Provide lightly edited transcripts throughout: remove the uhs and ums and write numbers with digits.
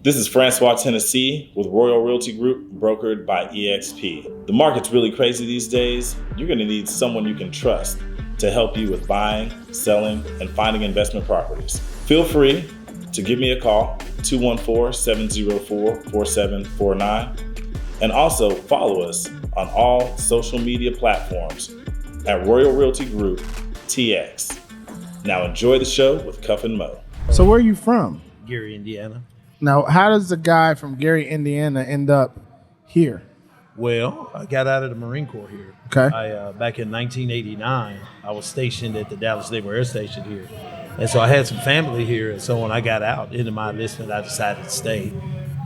This is Francois Tennessee with Royal Realty Group, brokered by eXp. The market's really crazy these days. You're going to need someone you can trust to help you with buying, selling, and finding investment properties. Feel free to give me a call, 214-704-4749, and also follow us on all social media platforms at Royal Realty Group TX. Now enjoy the show with Cuff and Mo. So where are you from? Gary, Indiana. Now, how does the guy from Gary, Indiana end up here? Well, I got out of the Marine Corps here. Okay. Back in 1989, I was stationed at the Dallas Naval Air Station here. And so I had some family here. And so when I got out into my enlistment, I decided to stay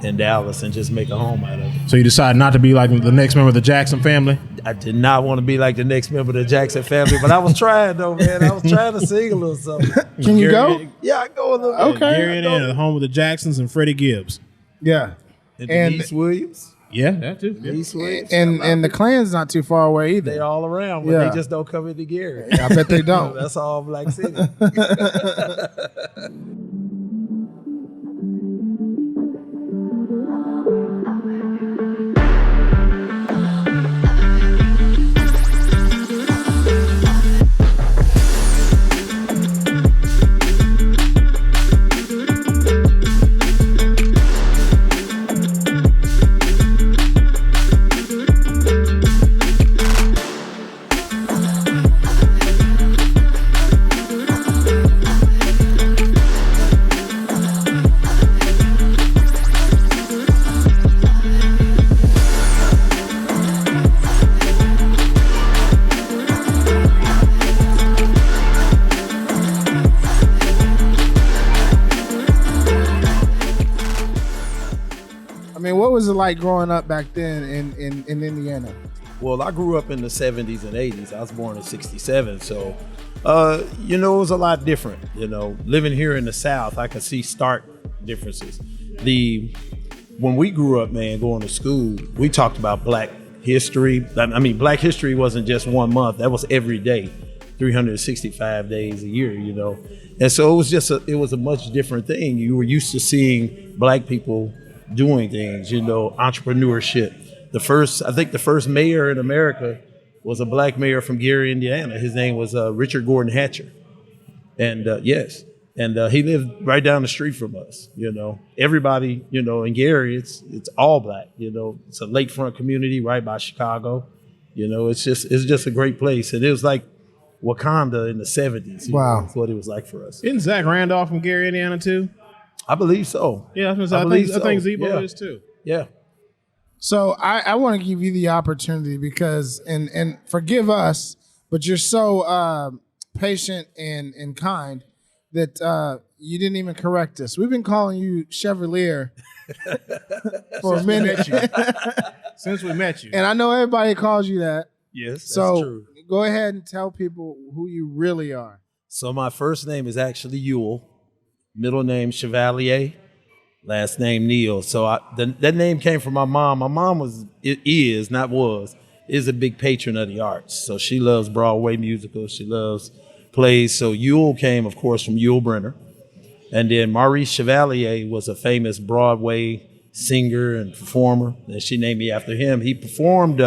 in Dallas and just make a home out of it. So you decided not to be like the next member of the Jackson family? I did not want to be like the next member of the Jackson family, but I was trying though, man. I was trying to sing a little something. Can you go? Yeah, I go a little bit. Okay. Gary, Indiana, the home of the Jacksons and Freddie Gibbs. Yeah. And And- Denise Williams. Yeah, that too. Denise Williams. And the Klan's not too far away either. They all around, but Yeah. they just don't come into Gary. I bet they don't. That's all Black City. I mean, what was it like growing up back then in Indiana? Well, I grew up in the 70s and 80s. I was born in 67. So, it was a lot different. Living here in the South, I could see stark differences. When we grew up, man, going to school, we talked about Black history. I mean, Black history wasn't just 1 month. That was every day, 365 days a year, And so it was a much different thing. You were used to seeing Black people doing things, entrepreneurship. The first mayor in America was a Black mayor from Gary, Indiana. His name was Richard Gordon Hatcher. And he lived right down the street from us, Everybody, in Gary, it's all Black, It's a lakefront community right by Chicago. It's just a great place. And it was like Wakanda in the 70s. Wow. That's what it was like for us. Isn't Zach Randolph from Gary, Indiana too? I believe so. Yeah, I think Zebo is too. Yeah. So I want to give you the opportunity because, and forgive us, but you're so patient and kind that you didn't even correct us. We've been calling you Chevalier for a minute. Since we met you. And I know everybody calls you that. Yes, that's So true. go ahead and tell people who you really are. So my first name is actually Yuel, middle name Chevalier, last name Neal. So that name came from my mom. My mom is a big patron of the arts. So she loves Broadway musicals. She loves plays. So Yuel came, of course, from Yuel Brenner. And then Maurice Chevalier was a famous Broadway singer and performer. And she named me after him. He performed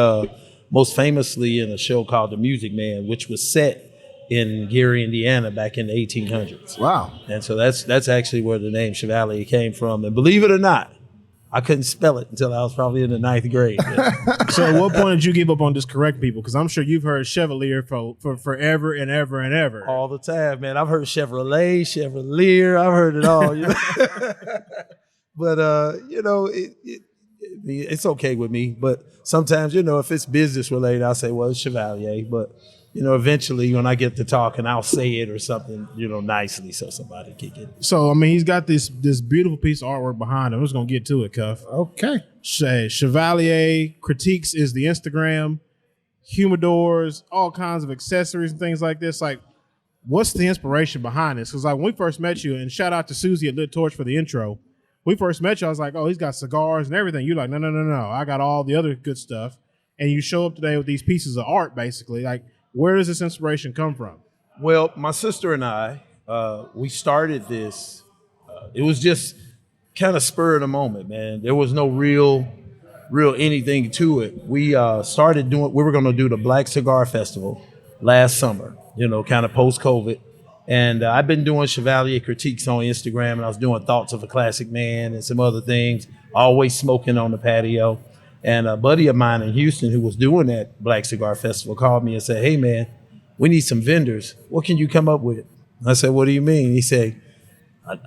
most famously in a show called The Music Man, which was set in Gary, Indiana back in the 1800s. Wow. And so that's actually where the name Chevalier came from. And believe it or not, I couldn't spell it until I was probably in the 9th grade. So at what point did you give up on just correct people? Because I'm sure you've heard Chevalier for forever and ever and ever. All the time, man. I've heard Chevrolet, Chevalier. I've heard it all. But, it's okay with me. But sometimes, if it's business related, I'll say, well, it's Chevalier. But, eventually when I get to talking, I'll say it or something, nicely so somebody can get it. So, I mean, he's got this beautiful piece of artwork behind him. I'm just going to get to it, Cuff. Okay. Chevalier Critiques is the Instagram. Humidors, all kinds of accessories and things like this. Like, what's the inspiration behind this? Because, like, when we first met you, and shout out to Susie at Lit Torch for the intro, we first met you, I was like, oh, he's got cigars and everything. You're like, no. I got all the other good stuff. And you show up today with these pieces of art, basically. Like, where does this inspiration come from? Well, my sister and I, we started this. It was just kind of spur of the moment, man. There was no real anything to it. We started doing. We were going to do the Black Cigar Festival last summer. Kind of post COVID, and I've been doing Chevalier critiques on Instagram, and I was doing thoughts of a classic man and some other things. Always smoking on the patio. And a buddy of mine in Houston who was doing that Black Cigar Festival called me and said, "Hey man, we need some vendors. What can you come up with?" I said, "What do you mean?" He said,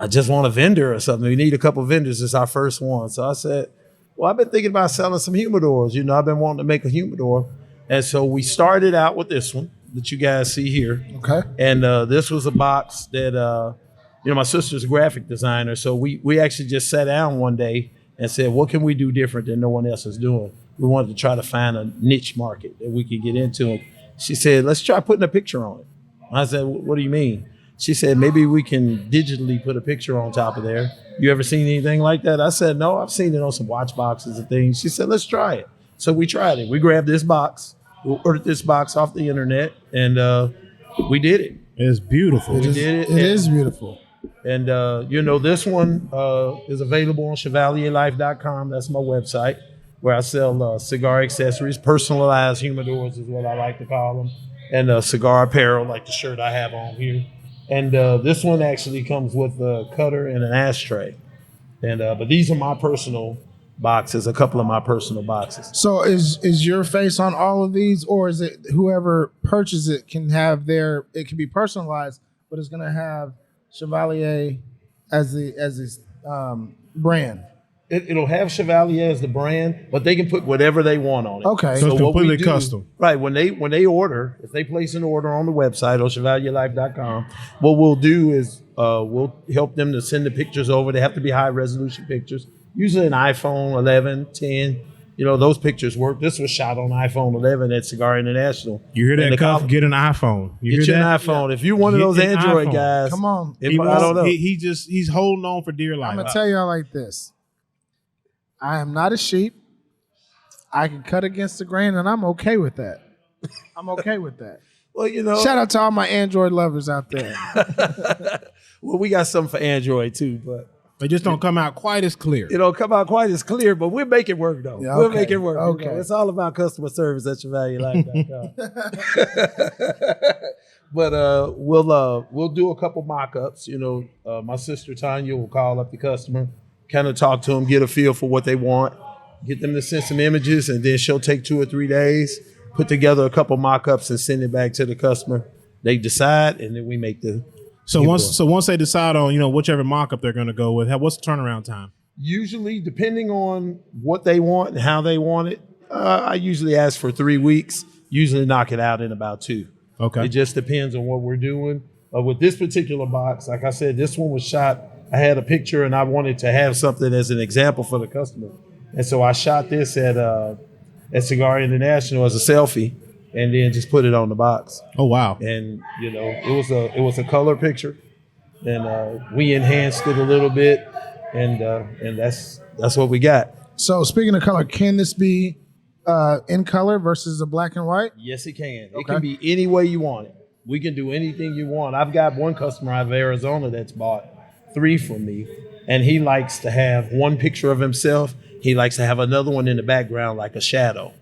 I just want a vendor or something. We need a couple of vendors. It's our first one. So I said, well, I've been thinking about selling some humidors. I've been wanting to make a humidor. And so we started out with this one that you guys see here. Okay. And this was a box that, my sister's a graphic designer. So we actually just sat down one day and said, what can we do different than no one else is doing? We wanted to try to find a niche market that we could get into. She said, let's try putting a picture on it. I said, what do you mean? She said, maybe we can digitally put a picture on top of there. You ever seen anything like that? I said, no, I've seen it on some watch boxes and things. She said, let's try it. So we tried it. We grabbed this box, we ordered this box off the internet, and we did it. It's beautiful. It is beautiful. And, this one is available on chevalierlife.com. That's my website where I sell cigar accessories, personalized humidors is what I like to call them, and cigar apparel like the shirt I have on here. And this one actually comes with a cutter and an ashtray. And but these are my personal boxes, a couple of my personal boxes. So is your face on all of these, or is it whoever purchases it can have it can be personalized, but it's going to have Chevalier as the brand? It'll have Chevalier as the brand, but they can put whatever they want on it. Okay. So it's completely custom. Right. When they order, if they place an order on the website on chevalierlife.com, what we'll do is we'll help them to send the pictures over. They have to be high resolution pictures, usually an iPhone 11, 10. Those pictures work. This was shot on iPhone 11 at Cigar International. You hear that, Cuff? Get an iPhone. Get you an iPhone. Yeah. If you're one of those Android guys, come on. I don't know. He's holding on for dear life. I'm gonna tell y'all like this. I am not a sheep. I can cut against the grain, and I'm okay with that. I'm okay with that. Well, shout out to all my Android lovers out there. Well, we got something for Android too, but they just don't come out quite as clear. It don't come out quite as clear, but we'll make it work though. Yeah, We'll make it work. Okay. It's all about customer service at chevalierlife.com. But we'll do a couple mock-ups. My sister Tanya will call up the customer, kind of talk to them, get a feel for what they want, get them to send some images, and then she'll take 2 or 3 days, put together a couple mock-ups and send it back to the customer. They decide, and then we make the. So once they decide on whichever mock-up they're going to go with, what's the turnaround time? Usually, depending on what they want and how they want it, I usually ask for 3 weeks. Usually, knock it out in about 2. Okay. It just depends on what we're doing. With this particular box, like I said, this one was shot. I had a picture and I wanted to have something as an example for the customer. And so I shot this at Cigar International as a selfie and then just put it on the box. Oh, wow. And, it was a color picture and we enhanced it a little bit and that's what we got. So speaking of color, can this be in color versus a black and white? Yes, it can. Okay. It can be any way you want it. We can do anything you want. I've got one customer out of Arizona that's bought 3 from me, and he likes to have one picture of himself. He likes to have another one in the background like a shadow.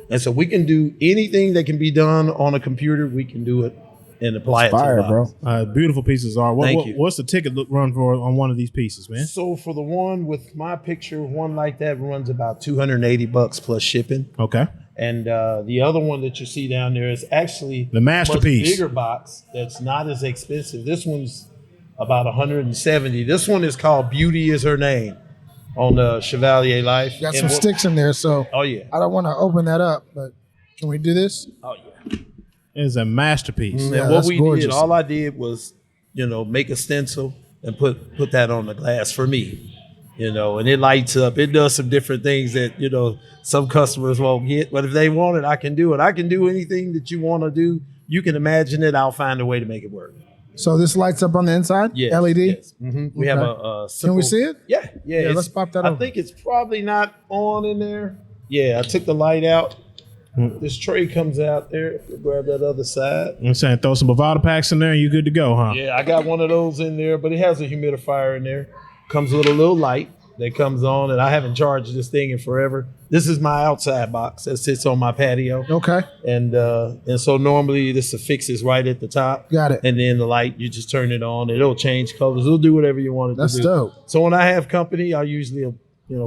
And so we can do anything that can be done on a computer. We can do it and apply it to the box. Bro. Beautiful pieces are. Thank you. What's the ticket run for on one of these pieces, man? So for the one with my picture, one like that runs about $280 plus shipping. Okay. And the other one that you see down there is actually the masterpiece, much bigger box that's not as expensive. This one's about $170. This one is called Beauty Is Her Name on the Chevalier Life. Got some sticks in there, so oh yeah. I don't want to open that up, but can we do this? Oh yeah. It's a masterpiece. And what we did, all I did was, make a stencil and put that on the glass for me. And it lights up. It does some different things that, some customers won't get. But if they want it, I can do it. I can do anything that you want to do. You can imagine it. I'll find a way to make it work. So this lights up on the inside? Yes. LED? Yes. Mm-hmm. We have a simple, can we see it? Yeah. Yeah. Let's pop that I over. think it's probably not on in there. Yeah, I took the light out. This tray comes out there. Grab that other side. I'm saying throw some Bovada packs in there and you're good to go, huh? Yeah, I got one of those in there, but it has a humidifier in there. Comes with a little light. that comes on, and I haven't charged this thing in forever. This is my outside box that sits on my patio. Okay. And so normally this affix is right at the top. Got it. And then the light, you just turn it on. It'll change colors. It'll do whatever you want it to do. That's dope. So when I have company, I usually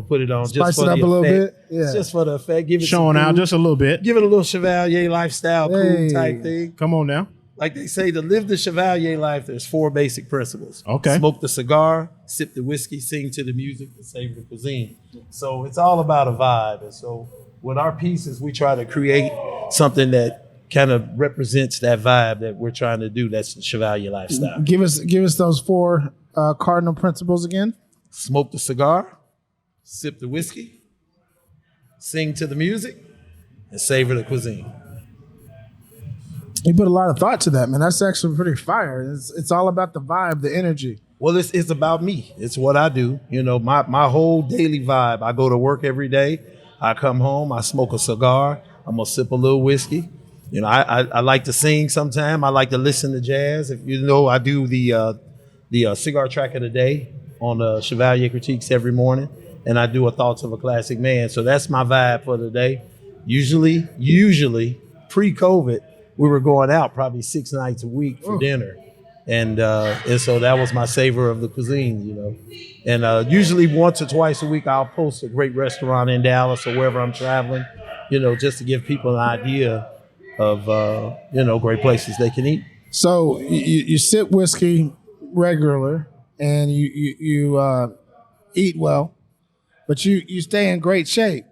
put it on Spice just for it up the a little effect. bit. Yeah. It's just for the effect. Give it Showing some out cool, just a little bit. give it a little Chevalier lifestyle, Hey. cool type thing. Come on now. Like they say, to live the Chevalier life, there's 4 basic principles. Okay. Smoke the cigar, sip the whiskey, sing to the music, and savor the cuisine. So it's all about a vibe. And so with our pieces, we try to create something that kind of represents that vibe that we're trying to do. That's the Chevalier lifestyle. Give us those 4 cardinal principles again. Smoke the cigar, sip the whiskey, sing to the music, and savor the cuisine. You put a lot of thought to that, man. That's actually pretty fire. It's all about the vibe, the energy. Well, it's about me. It's what I do. My whole daily vibe. I go to work every day. I come home. I smoke a cigar. I'm gonna sip a little whiskey. I like to sing sometime. I like to listen to jazz. If I do the cigar track of the day on the Chevalier Critiques every morning, and I do a Thoughts of a Classic Man. So that's my vibe for the day. Usually pre-COVID, we were going out probably 6 nights a week for dinner. And so that was my savor of the cuisine, And usually once or twice a week, I'll post a great restaurant in Dallas or wherever I'm traveling, just to give people an idea of, great places they can eat. So you sip whiskey regular, and you eat well, but you stay in great shape.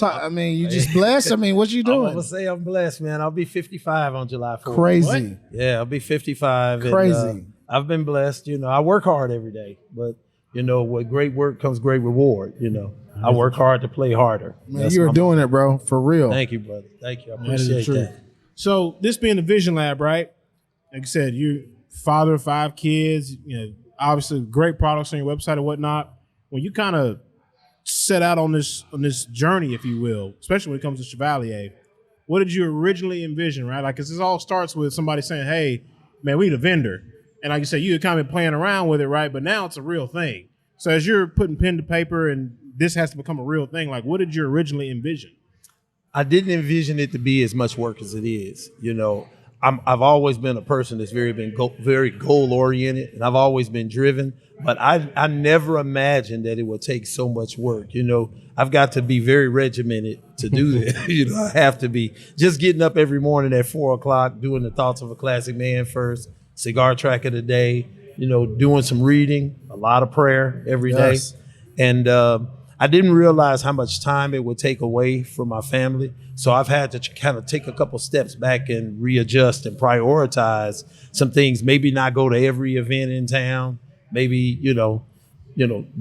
You just blessed. What you I'm doing? gonna say I'm blessed, man. I'll be 55 on July 4th. Crazy. Yeah, I'll be 55. Crazy. And, I've been blessed. I work hard every day, but with great work comes great reward. I work hard to play harder. Man, you were doing it, bro, for real. Thank you, brother. Thank you. I That is the appreciate truth. that. So this being the Vision Lab, right? Like I said, you're father of 5 kids. Obviously great products on your website and whatnot. When you kind of set out on this journey, if you will, especially when it comes to Chevalier, what did you originally envision, right? Like, 'cause this all starts with somebody saying, "Hey, man, we need a vendor," and like you said, you had kind of been playing around with it, right? But now it's a real thing. So as you're putting pen to paper and this has to become a real thing, like, what did you originally envision? I didn't envision it to be as much work as it is. I've always been a person that's very goal oriented, and I've always been driven. But I never imagined that it would take so much work. I've got to be very regimented to do this. I have to be just getting up every morning at 4:00, doing the Thoughts of a Classic Man first, cigar track of the day. Doing some reading, a lot of prayer every day, Yes. and I didn't realize how much time it would take away from my family. So I've had to kind of take a couple steps back and readjust and prioritize some things. Maybe not go to every event in town. Maybe,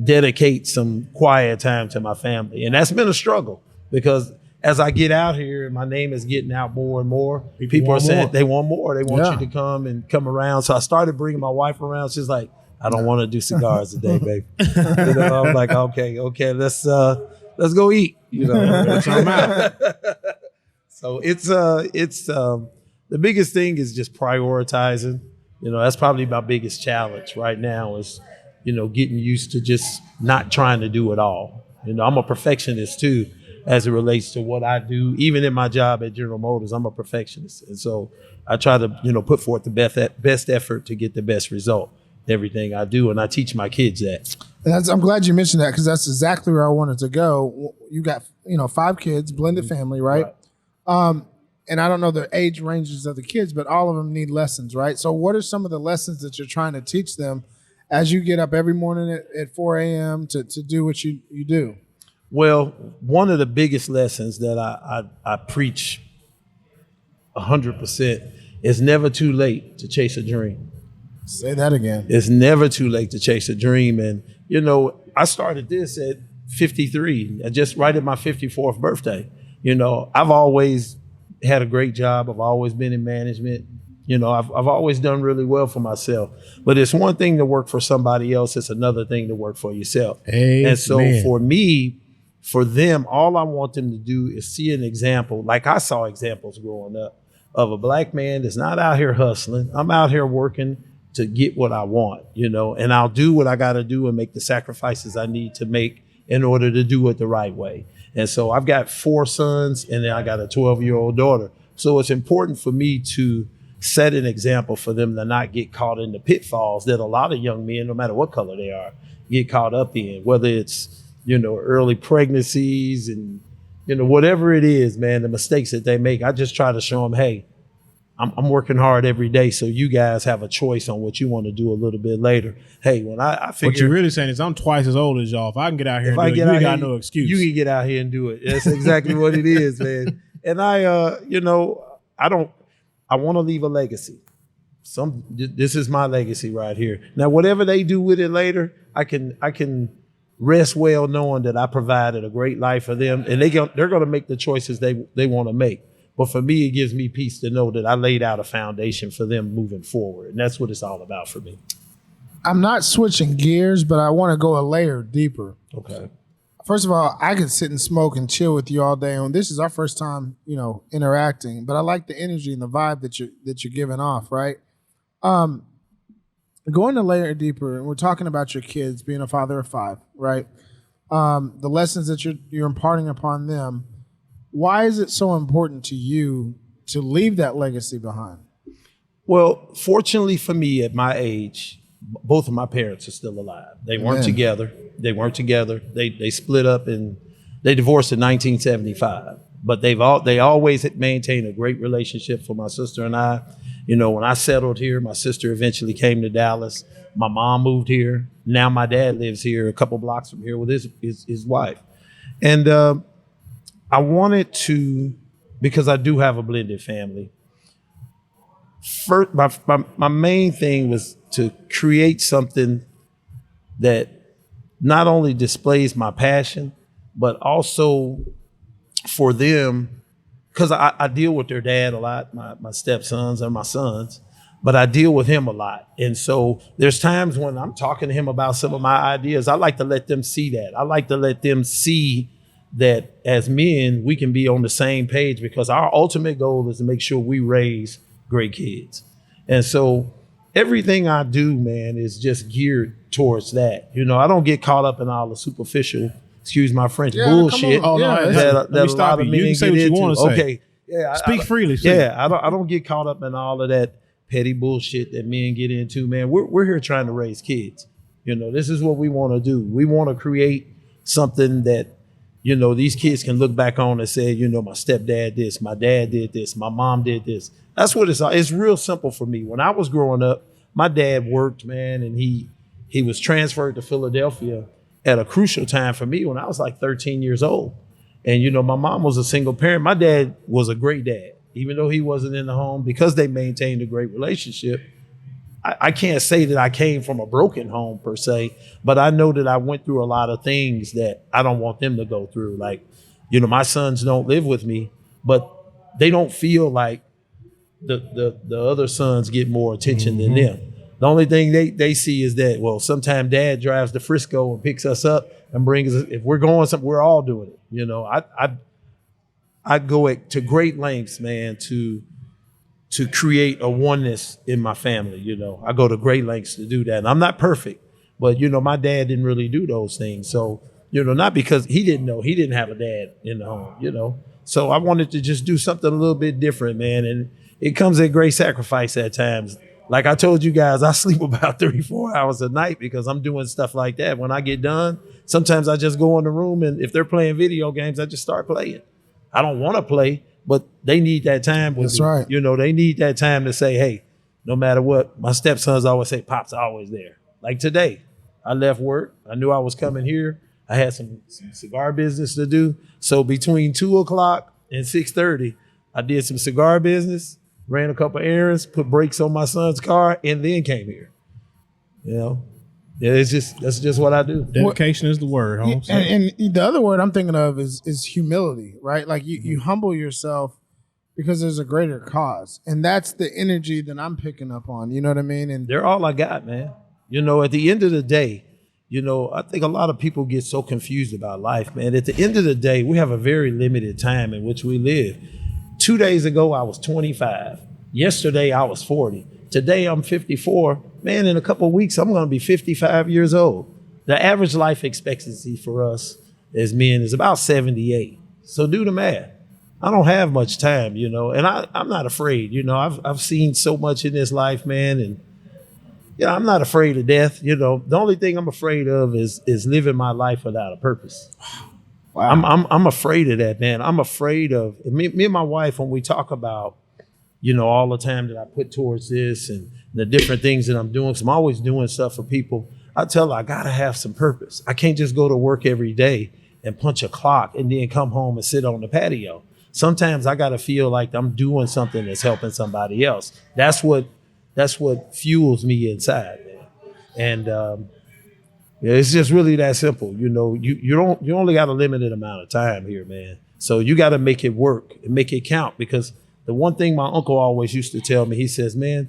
dedicate some quiet time to my family. And that's been a struggle because as I get out here and my name is getting out more and more, people are want saying more. they want more. They want Yeah. you to come around. So I started bringing my wife around. She's like, I don't want to do cigars today, baby. I'm like, okay, let's go eat. I'm out. So it's the biggest thing is just prioritizing. That's probably my biggest challenge right now is, getting used to just not trying to do it all. I'm a perfectionist too, as it relates to what I do. Even in my job at General Motors, I'm a perfectionist. And so I try to, put forth the best effort to get the best result in everything I do. And I teach my kids that. And I'm glad you mentioned that because that's exactly where I wanted to go. You got 5 kids, blended family, right? And I don't know the age ranges of the kids, but all of them need lessons, right? So what are some of the lessons that you're trying to teach them as you get up every morning at 4 a.m. to do what you do? Well, one of the biggest lessons that I preach 100% is never too late to chase a dream. Say that again. It's never too late to chase a dream. And, I started this at 53, just right at my 54th birthday. I've always had a great job. I've always been in management. I've always done really well for myself. But it's one thing to work for somebody else. It's another thing to work for yourself. Amen. And so for them, all I want them to do is see an example, like I saw examples growing up, of a black man that's not out here hustling. I'm out here working, to get what I want, and I'll do what I got to do and make the sacrifices I need to make in order to do it the right way. And so I've got 4 sons, and then I got a 12-year-old daughter. So it's important for me to set an example for them to not get caught in the pitfalls that a lot of young men, no matter what color they are, get caught up in, whether it's, early pregnancies and, whatever it is, man, the mistakes that they make. I just try to show them, hey, I'm working hard every day, so you guys have a choice on what you want to do a little bit later. Hey, when I figure, what you're really saying is I'm twice as old as y'all. If I can get out here and do it, you ain't got no excuse. You can get out here and do it. That's exactly what it is, man. And I want to leave a legacy. This is my legacy right here. Now, whatever they do with it later, I can rest well knowing that I provided a great life for them, and they're going to make the choices they want to make. But for me, it gives me peace to know that I laid out a foundation for them moving forward. And that's what it's all about for me. I'm not switching gears, but I want to go a layer deeper. Okay. First of all, I could sit and smoke and chill with you all day. And this is our first time, interacting. But I like the energy and the vibe that you're giving off, right? Going a layer deeper, and we're talking about your kids, being a father of 5, right? The lessons that you're imparting upon them. Why is it so important to you to leave that legacy behind? Well, fortunately for me at my age, both of my parents are still alive. They weren't together. They split up and they divorced in 1975. But they always had maintained a great relationship for my sister and I. When I settled here, my sister eventually came to Dallas. My mom moved here. Now my dad lives here a couple blocks from here with his wife. And I wanted to, because I do have a blended family. First, my main thing was to create something that not only displays my passion, but also for them, because I deal with their dad a lot, my stepsons and my sons, but I deal with him a lot. And so there's times when I'm talking to him about some of my ideas, I like to let them see that. I like to let them see that as men, we can be on the same page, because our ultimate goal is to make sure we raise great kids. And so everything I do, man, is just geared towards that. I don't get caught up in all the superficial, excuse my French, bullshit. Oh, no, that let me a stop lot of you. men You can say get what you into. want to say. Okay. Yeah. Speak freely. Yeah. I don't get caught up in all of that petty bullshit that men get into, man. We're here trying to raise kids. This is what we want to do. We want to create something that, these kids can look back on and say, my stepdad this, my dad did this, my mom did this. That's what it's real simple for me. When I was growing up, my dad worked, man, and he was transferred to Philadelphia at a crucial time for me when I was like 13 years old. And, my mom was a single parent. My dad was a great dad, even though he wasn't in the home, because they maintained a great relationship. I can't say that I came from a broken home per se, but I know that I went through a lot of things that I don't want them to go through. Like, my sons don't live with me, but they don't feel like the other sons get more attention than them. The only thing they see is that, well, sometimes dad drives to Frisco and picks us up and brings us. If we're going somewhere, we're all doing it. I go to great lengths, man, to create a oneness in my family. I go to great lengths to do that. And I'm not perfect, but my dad didn't really do those things. So, not because he didn't have a dad in the home, So I wanted to just do something a little bit different, man. And it comes at great sacrifice at times. Like I told you guys, I sleep about 3-4 hours a night because I'm doing stuff like that. When I get done, sometimes I just go in the room, and if they're playing video games, I just start playing. I don't want to play, but they need that time with me. That's right. They need that time to say, hey, no matter what, my stepsons always say, Pop's always there. Like today, I left work. I knew I was coming here. I had some cigar business to do. So between 2:00 and 6:30, I did some cigar business, ran a couple errands, put brakes on my son's car, and then came here. Yeah, that's just what I do. Dedication is the word, Holmes. And the other word I'm thinking of is humility, right? Like you humble yourself because there's a greater cause, and that's the energy that I'm picking up on. You know what I mean? And they're all I got, man. At the end of the day, I think a lot of people get so confused about life, man. At the end of the day, we have a very limited time in which we live. 2 days ago, I was 25. Yesterday, I was 40. Today, I'm 54. man, in a couple of weeks, I'm going to be 55 years old. The average life expectancy for us as men is about 78. So do the math. I don't have much time, and I'm not afraid. I've seen so much in this life, man, and I'm not afraid of death. The only thing I'm afraid of is living my life without a purpose. Wow. I'm afraid of that, man. I'm afraid of me and my wife when we talk about, all the time that I put towards this and the different things that I'm doing. 'Cause I'm always doing stuff for people. I tell her I gotta have some purpose. I can't just go to work every day and punch a clock and then come home and sit on the patio. Sometimes I gotta feel like I'm doing something that's helping somebody else. That's what fuels me inside, man. And it's just really that simple. You only got a limited amount of time here, man. So you got to make it work and make it count. Because the one thing my uncle always used to tell me, he says, man,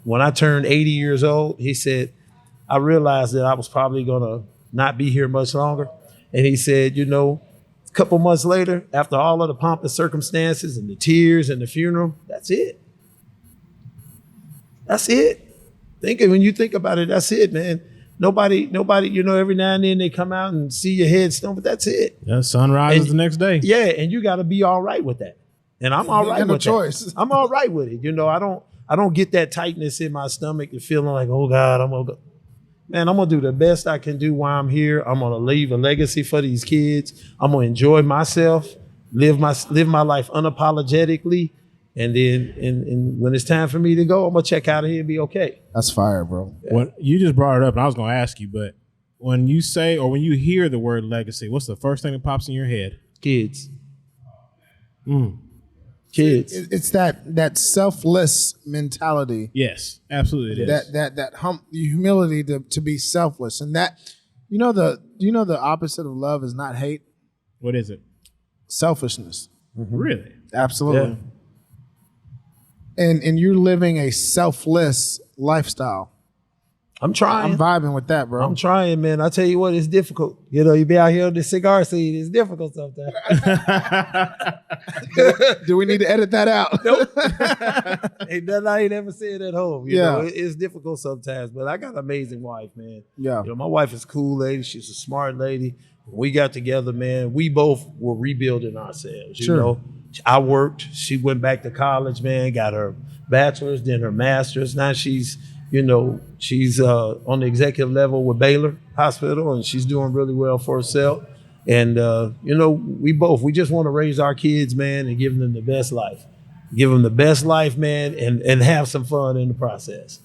when I turned 80 years old, he said, I realized that I was probably gonna not be here much longer. And he said, a couple months later, after all of the pomp and circumstances and the tears and the funeral, that's it. That's it. When you think about it, that's it, man. Nobody, every now and then they come out and see your headstone, but that's it. Yeah, sun rises the next day. Yeah, and you got to be all right with that. And I'm all right with choice. I'm all right with it. I don't get that tightness in my stomach and feeling like, oh God, I'm gonna do the best I can do while I'm here. I'm gonna leave a legacy for these kids. I'm gonna enjoy myself, live my life unapologetically. And then and when it's time for me to go, I'm gonna check out of here and be okay. That's fire, bro. Yeah. When you just brought it up, and I was gonna ask you, but when you say or when you hear the word legacy, what's the first thing that pops in your head? Kids. Kids. It's that selfless mentality. Yes, absolutely. It is. That humility to be selfless, and that the opposite of love is not hate. What is it? Selfishness. Mm-hmm. Really? Absolutely. Yeah. And you're living a selfless lifestyle. I'm trying. I'm vibing with that, bro. I'm trying, man. I tell you what, it's difficult. You be out here on the cigar scene. It's difficult sometimes. Do we need to edit that out? Nope. Ain't nothing I ain't ever said at home. You know, it's difficult sometimes, but I got an amazing wife, man. Yeah. My wife is a cool lady. She's a smart lady. When we got together, man, we both were rebuilding ourselves. Sure. I worked. She went back to college, man, got her bachelor's, then her master's. Now she's on the executive level with Baylor Hospital, and she's doing really well for herself. And, we just want to raise our kids, man, and give them the best life. Give them the best life, man, and have some fun in the process.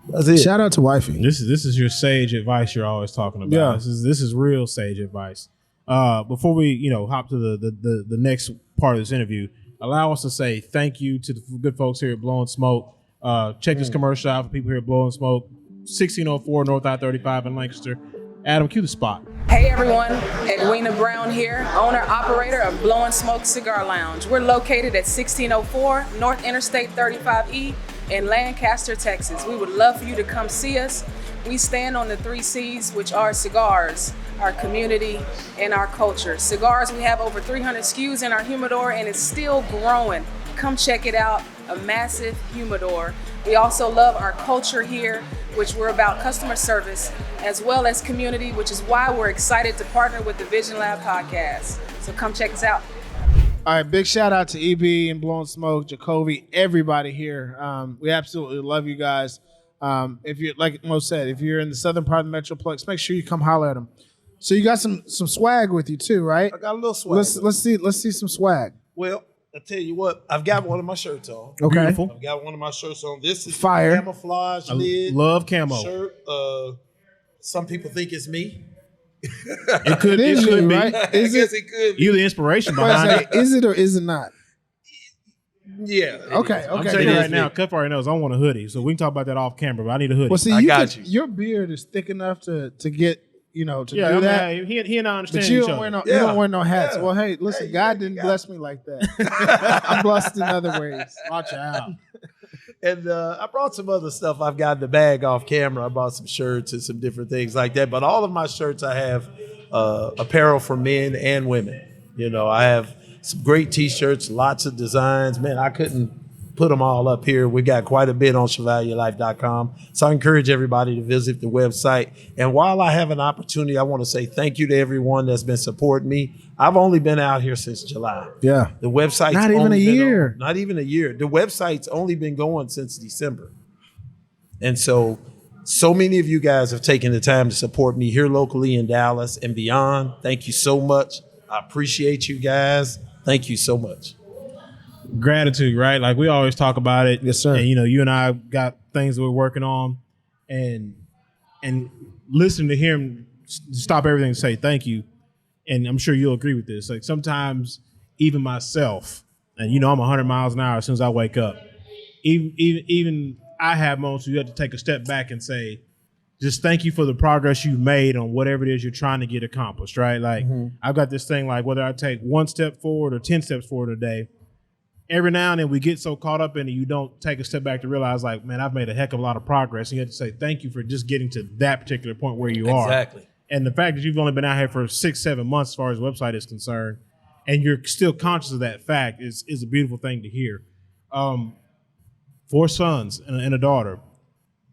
That's it. Shout out to wifey. This is your sage advice you're always talking about. Yeah. This is real sage advice. Before we, hop to the next part of this interview, allow us to say thank you to the good folks here at Blowing Smoke. Check this commercial out for people here at Blowing Smoke, 1604 North I-35 in Lancaster. Adam, cue the spot. Hey everyone, Edwina Brown here, owner-operator of Blowing Smoke Cigar Lounge. We're located at 1604 North Interstate 35E in Lancaster, Texas. We would love for you to come see us. We stand on the 3 C's, which are cigars, our community, and our culture. Cigars, we have over 300 SKUs in our humidor, and it's still growing. Come check it out, a massive humidor. We also love our culture here, which we're about customer service, as well as community, which is why we're excited to partner with the TheVisionLab podcast. So come check us out. All right, big shout out to EB and Blowing Smoke, Jacoby, everybody here. We absolutely love you guys. If you, like Mo said, if you're in the southern part of the Metroplex, make sure you come holler at them. So you got some swag with you too, right? I got a little swag. Let's see some swag. Well, I tell you what, I've got one of my shirts on. Okay. Beautiful. I've got one of my shirts on. This is Fire. Camouflage lid. Love camo. Shirt. Some people think it's me. It could It is be. you, right? I guess it could be. You the inspiration behind it. Is it or is it not? Yeah. Okay. I'm Okay. telling you It right is now, me. Cuff already knows I want a hoodie, so we can talk about that off camera. But I need a hoodie. Well, see, I got you. Your beard is thick enough to get to yeah, do I mean, that. he and I understand But you each don't other. wear no, Yeah. you don't wear no hats. Yeah. Well, hey, listen, Hey, God you didn't got bless me like that. I'm blessed in other ways. Watch out. And I brought some other stuff I've got in the bag off camera. I bought some shirts and some different things like that. But all of my shirts, I have apparel for men and women. I have some great T-shirts, lots of designs. Man, I couldn't put them all up here. We got quite a bit on ChevalierLife.com. So I encourage everybody to visit the website. And while I have an opportunity, I want to say thank you to everyone that's been supporting me. I've only been out here since July. Yeah. The website's Not even only a been year. on- not even a year. The website's only been going since December. And so many of you guys have taken the time to support me here locally in Dallas and beyond. Thank you so much. I appreciate you guys. Thank you so much. Gratitude, right? Like we always talk about it. Yes, sir. And you and I got things that we're working on, and listening to him stop everything and say thank you. And I'm sure you'll agree with this. Like sometimes even myself, and I'm 100 miles an hour as soon as I wake up. Even I have moments where you have to take a step back and say, just thank you for the progress you've made on whatever it is you're trying to get accomplished, right? Like I've got this thing, like whether I take 1 step forward or 10 steps forward a day, every now and then we get so caught up in it, you don't take a step back to realize, like, man, I've made a heck of a lot of progress. And you have to say thank you for just getting to that particular point where you are. Exactly. And the fact that you've only been out here for 6-7 months as far as the website is concerned, and you're still conscious of that fact is a beautiful thing to hear. 4 sons and a daughter.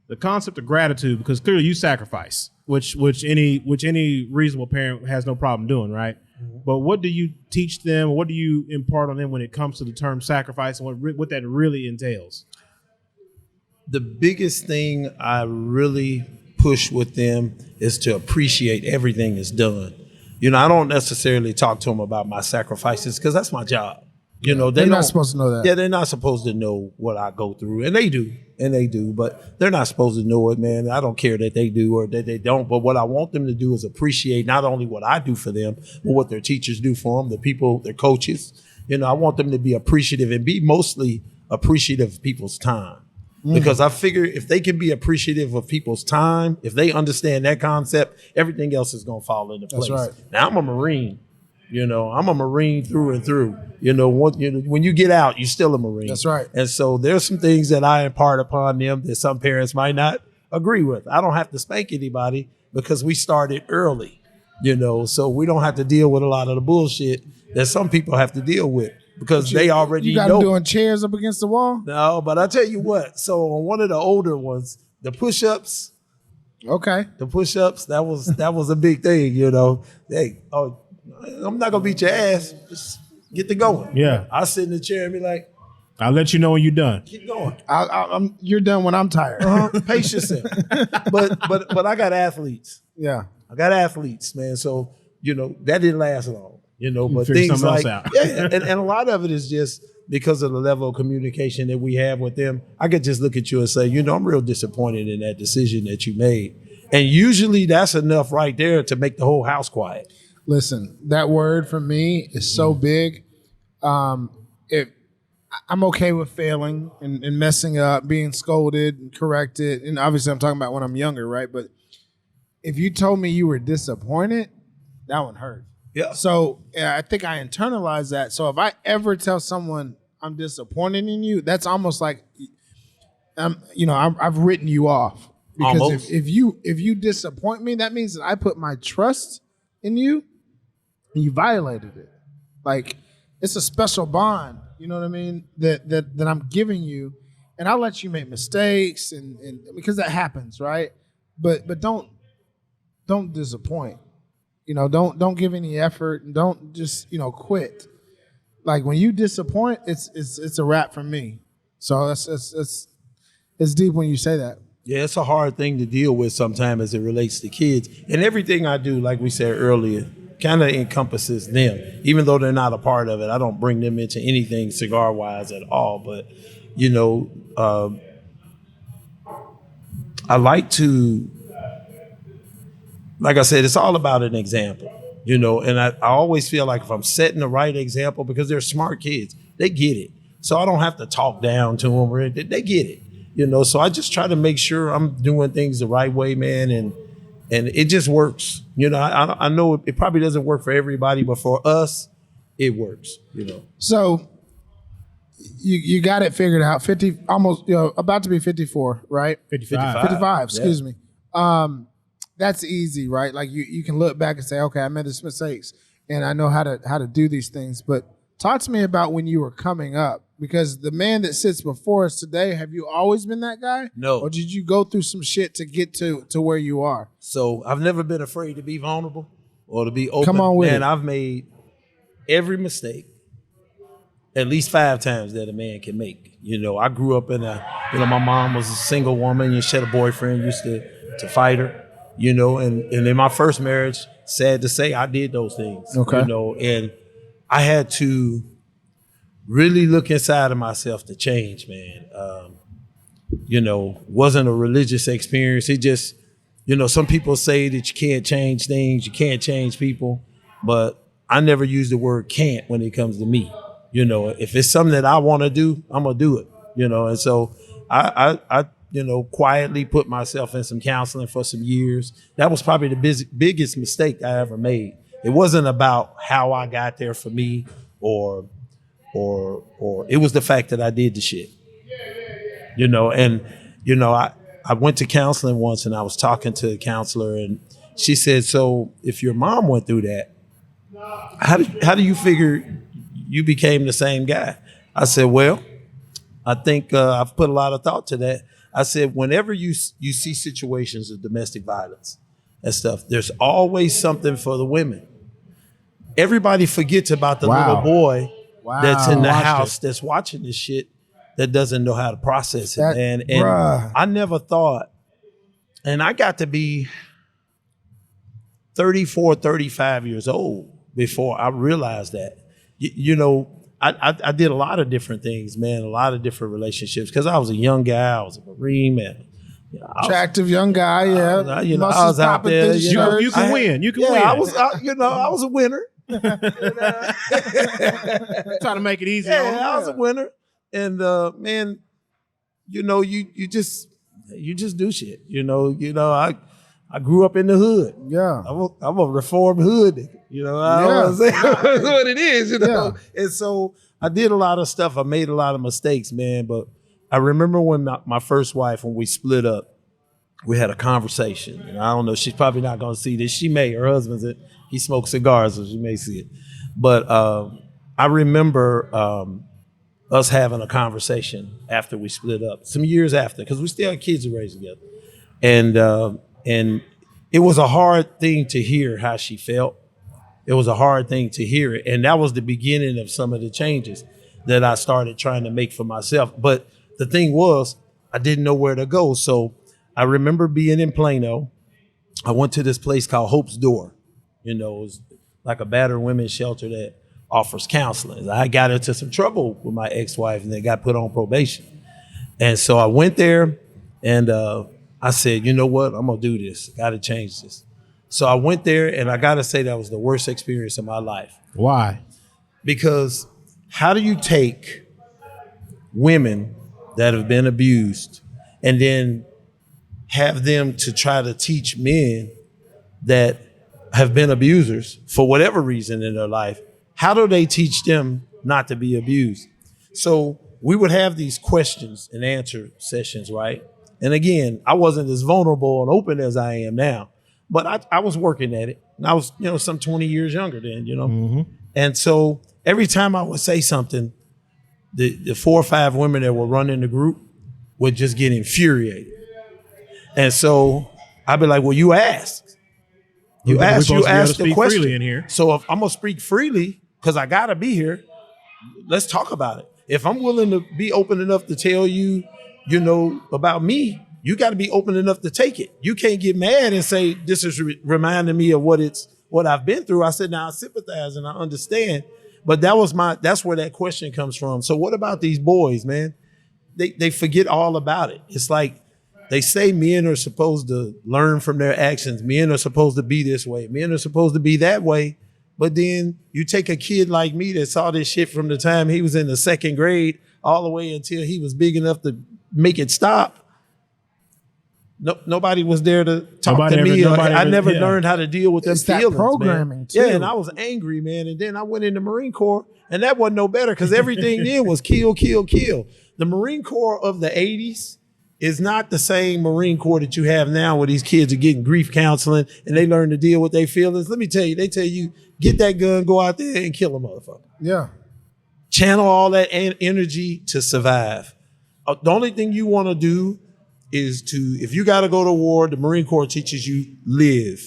The concept of gratitude, because clearly you sacrifice, which any reasonable parent has no problem doing, right? Mm-hmm. But what do you teach them? What do you impart on them when it comes to the term sacrifice and what that really entails? The biggest thing I really push with them is to appreciate everything that's done. I don't necessarily talk to them about my sacrifices because that's my job. They're not supposed to know that. Yeah, they're not supposed to know what I go through, and they do, but they're not supposed to know it, man. I don't care that they do or that they don't, but what I want them to do is appreciate not only what I do for them, but what their teachers do for them, the people, their coaches. I want them to be appreciative and be mostly appreciative of people's time. Because I figure if they can be appreciative of people's time, if they understand that concept, everything else is going to fall into place. That's right. Now, I'm a Marine. I'm a Marine through and through. When you get out, you're still a Marine. That's right. And so there's some things that I impart upon them that some parents might not agree with. I don't have to spank anybody because we started early, so we don't have to deal with a lot of the bullshit that some people have to deal with because they already You got know. them doing chairs up against the wall? No, but I tell you what. So on one of the older ones, the push-ups, Okay. that was a big thing, Hey, I'm not gonna beat your ass. Just get to going. Yeah. I sit in the chair and be like, I'll let you know when you're done. keep going. You're done when I'm tired. Pace yourself. But I got athletes. Yeah. I got athletes, man. So that didn't last long. But figure things something like else out. yeah, and a lot of it is just because of the level of communication that we have with them. I could just look at you and say, I'm real disappointed in that decision that you made. And usually that's enough right there to make the whole house quiet. Listen, that word for me is so big. If I'm okay with failing and messing up, being scolded and corrected, and obviously I'm talking about when I'm younger, right? But if you told me you were disappointed, that one hurt. Yeah. So I think I internalized that. So if I ever tell someone I'm disappointed in you, that's almost like, I've written you off. Because Almost. if you disappoint me, that means that I put my trust in you and you violated it. Like it's a special bond, you know what I mean? That I'm giving you, and I'll let you make mistakes and because that happens, right? But don't disappoint. Don't give any effort and don't just quit. Like when you disappoint, it's a wrap for me. So it's deep when you say that. Yeah, it's a hard thing to deal with sometimes as it relates to kids. And everything I do, like we said earlier, kind of encompasses them. Even though they're not a part of it, I don't bring them into anything cigar-wise at all. But, I like to, like I said, it's all about an example, and I always feel like if I'm setting the right example, because they're smart kids, they get it. So I don't have to talk down to them or anything. They get it. So I just try to make sure I'm doing things the right way, man, and it just works. I know it probably doesn't work for everybody, but for us, it works. So you got it figured out. 50, almost, about to be 54, right? 55. Excuse me. That's easy, right? Like you can look back and say, okay, I made these mistakes, and I know how to do these things. But Talk to me about when you were coming up, because the man that sits before us today, have you always been that guy? No. Or did you go through some shit to get to where you are? So I've never been afraid to be vulnerable or to be open. Come on with it. I've made every mistake at least 5 times that a man can make. You know, I grew up in my mom was a single woman. She had a boyfriend, used to fight her, you know, and in my first marriage, sad to say, I did those things. Okay. You know, and I had to really look inside of myself to change, man. You know, wasn't a religious experience. It just, you know, some people say that you can't change things, you can't change people, but I never use the word can't when it comes to me. You know, if it's something that I want to do, I'm gonna do it. You know, and so I you know, quietly put myself in some counseling for some years. That was probably the biggest mistake I ever made. It wasn't about how I got there for me, or it was the fact that I did the shit. You know, and you know, I went to counseling once, and I was talking to a counselor, and she said, "So if your mom went through that, how do you figure you became the same guy?" I said, "Well, I think I've put a lot of thought to that." I said, whenever you see situations of domestic violence and stuff, there's always something for the women. Everybody forgets about the little boy that's in the house that's watching this shit that doesn't know how to process it, man. And I never thought, and I got to be 34, 35 years old before I realized that. You know, I did a lot of different things, man, a lot of different relationships, because I was a young guy, I was a Marine, man. You know, attractive young guy, yeah. You know, I was out there. You can win. You can win. I was a winner. Trying to make it easy. Yeah, I was a winner. And man, you know, you just do shit. You know, I grew up in the hood. Yeah. I'm a reformed hood nigga. You know, I don't want to say that's what it is, you know. Yeah. And so I did a lot of stuff. I made a lot of mistakes, man. But I remember when my first wife, when we split up, we had a conversation. And I don't know, she's probably not going to see this. She may, her husband's it. He smokes cigars, so she may see it. But I remember us having a conversation after we split up, some years after, because we still had kids to raise together. And it was a hard thing to hear how she felt. It was a hard thing to hear it. And that was the beginning of some of the changes that I started trying to make for myself. But the thing was, I didn't know where to go. So I remember being in Plano. I went to this place called Hope's Door. You know, it was like a battered women's shelter that offers counseling. I got into some trouble with my ex-wife and they got put on probation. And so I went there and I said, you know what? I'm going to do this. Got to change this. So I went there, and I got to say that was the worst experience of my life. Why? Because how do you take women that have been abused and then have them to try to teach men that have been abusers for whatever reason in their life? How do they teach them not to be abused? So we would have these questions and answer sessions, right? And again, I wasn't as vulnerable and open as I am now, but I was working at it. And I was, you know, some 20 years younger then, you know? Mm-hmm. And so every time I would say something, the 4 or 5 women that were running the group would just get infuriated. And so I'd be like, well, you asked. You asked the question. Freely in here. So if I'm going to speak freely, because I got to be here, let's talk about it. If I'm willing to be open enough to tell you, you know, about me, you got to be open enough to take it. You can't get mad and say, this is reminding me of what I've been through. I said, now I sympathize and I understand. But that's where that question comes from. So what about these boys, man? They forget all about it. It's like they say men are supposed to learn from their actions. Men are supposed to be this way. Men are supposed to be that way. But then you take a kid like me that saw this shit from the time he was in the 2nd grade all the way until he was big enough to make it stop. Nobody was there to talk to me. I never learned how to deal with them feelings. That programming, too. Yeah, and I was angry, man. And then I went in the Marine Corps, and that wasn't no better because everything then was kill, kill, kill. The Marine Corps of the 80s is not the same Marine Corps that you have now where these kids are getting grief counseling and they learn to deal with their feelings. Let me tell you, they tell you, get that gun, go out there and kill a motherfucker. Yeah. channel all that energy to survive. The only thing you want to do is if you got to go to war, the Marine Corps teaches you live.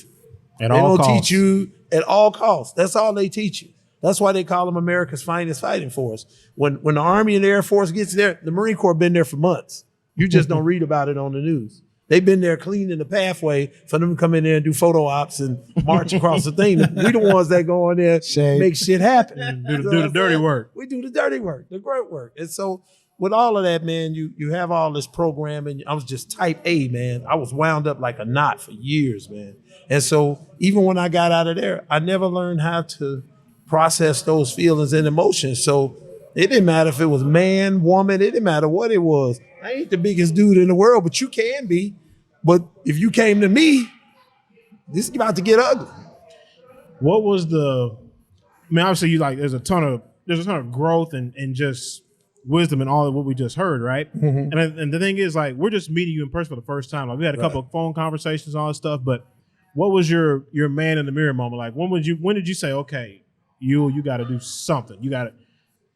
At They all don't costs. teach you at all costs. That's all they teach you. That's why they call them America's finest fighting force. When the Army and the Air Force gets there, the Marine Corps been there for months. You just don't read about it on the news. They've been there cleaning the pathway for them to come in there and do photo ops and march across the thing. We the ones that go in there Shade. make shit happen. Do the dirty work. We do the dirty work, the great work. And so with all of that, man, you have all this programming. I was just type A, man. I was wound up like a knot for years, man. And so even when I got out of there, I never learned how to process those feelings and emotions. So it didn't matter if it was man, woman, it didn't matter what it was. I ain't the biggest dude in the world, but you can be. But if you came to me, this is about to get ugly. What was obviously you like there's a ton of growth and just wisdom and all of what we just heard, right? Mm-hmm. And the thing is, like, we're just meeting you in person for the first time. Like, we had a couple of phone conversations and all this stuff, but what was your man in the mirror moment? Like, when did you say, okay, you got to do something? You got to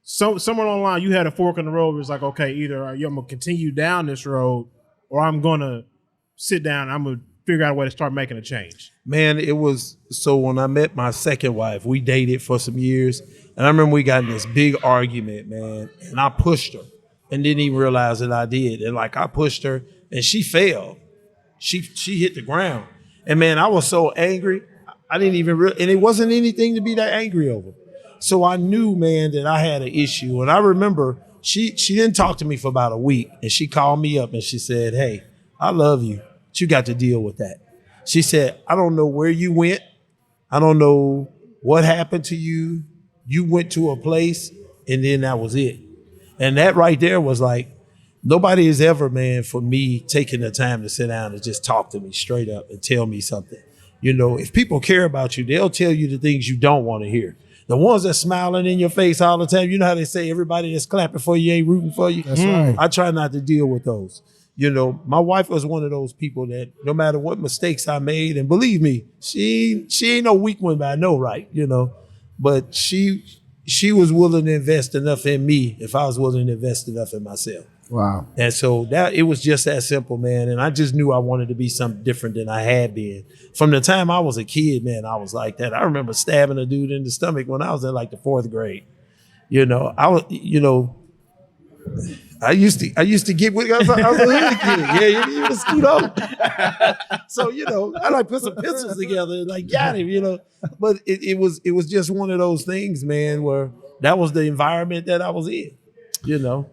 somewhere along the line you had a fork in the road. It was like, okay, either I'm gonna continue down this road or I'm gonna sit down and I'm gonna figure out a way to start making a change. Man, it was so when I met my second wife, we dated for some years. And I remember we got in this big argument, man. And I pushed her and didn't even realize that I did. And like I pushed her and she fell. She hit the ground. And man, I was so angry. I didn't even and it wasn't anything to be that angry over. So I knew, man, that I had an issue. And I remember she didn't talk to me for about a week. And she called me up and she said, hey, I love you. But you got to deal with that. She said, I don't know where you went. I don't know what happened to you. You went to a place and then that was it. And that right there was like, nobody has ever, man, for me, taking the time to sit down and just talk to me straight up and tell me something. You know, if people care about you, they'll tell you the things you don't want to hear. The ones that's smiling in your face all the time, you know how they say everybody that's clapping for you ain't rooting for you? That's right. I try not to deal with those. You know, my wife was one of those people that no matter what mistakes I made, and believe me, she ain't no weak one by no right, you know, but she was willing to invest enough in me if I was willing to invest enough in myself. Wow. And so that it was just that simple, man. And I just knew I wanted to be something different than I had been. From the time I was a kid, man, I was like that. I remember stabbing a dude in the stomach when I was in like the 4th grade. You know, I used to get with I was a hood kid. Yeah, you was scoot over. So, you know, I like put some pencils together and like got him, you know. But it was just one of those things, man, where that was the environment that I was in, you know.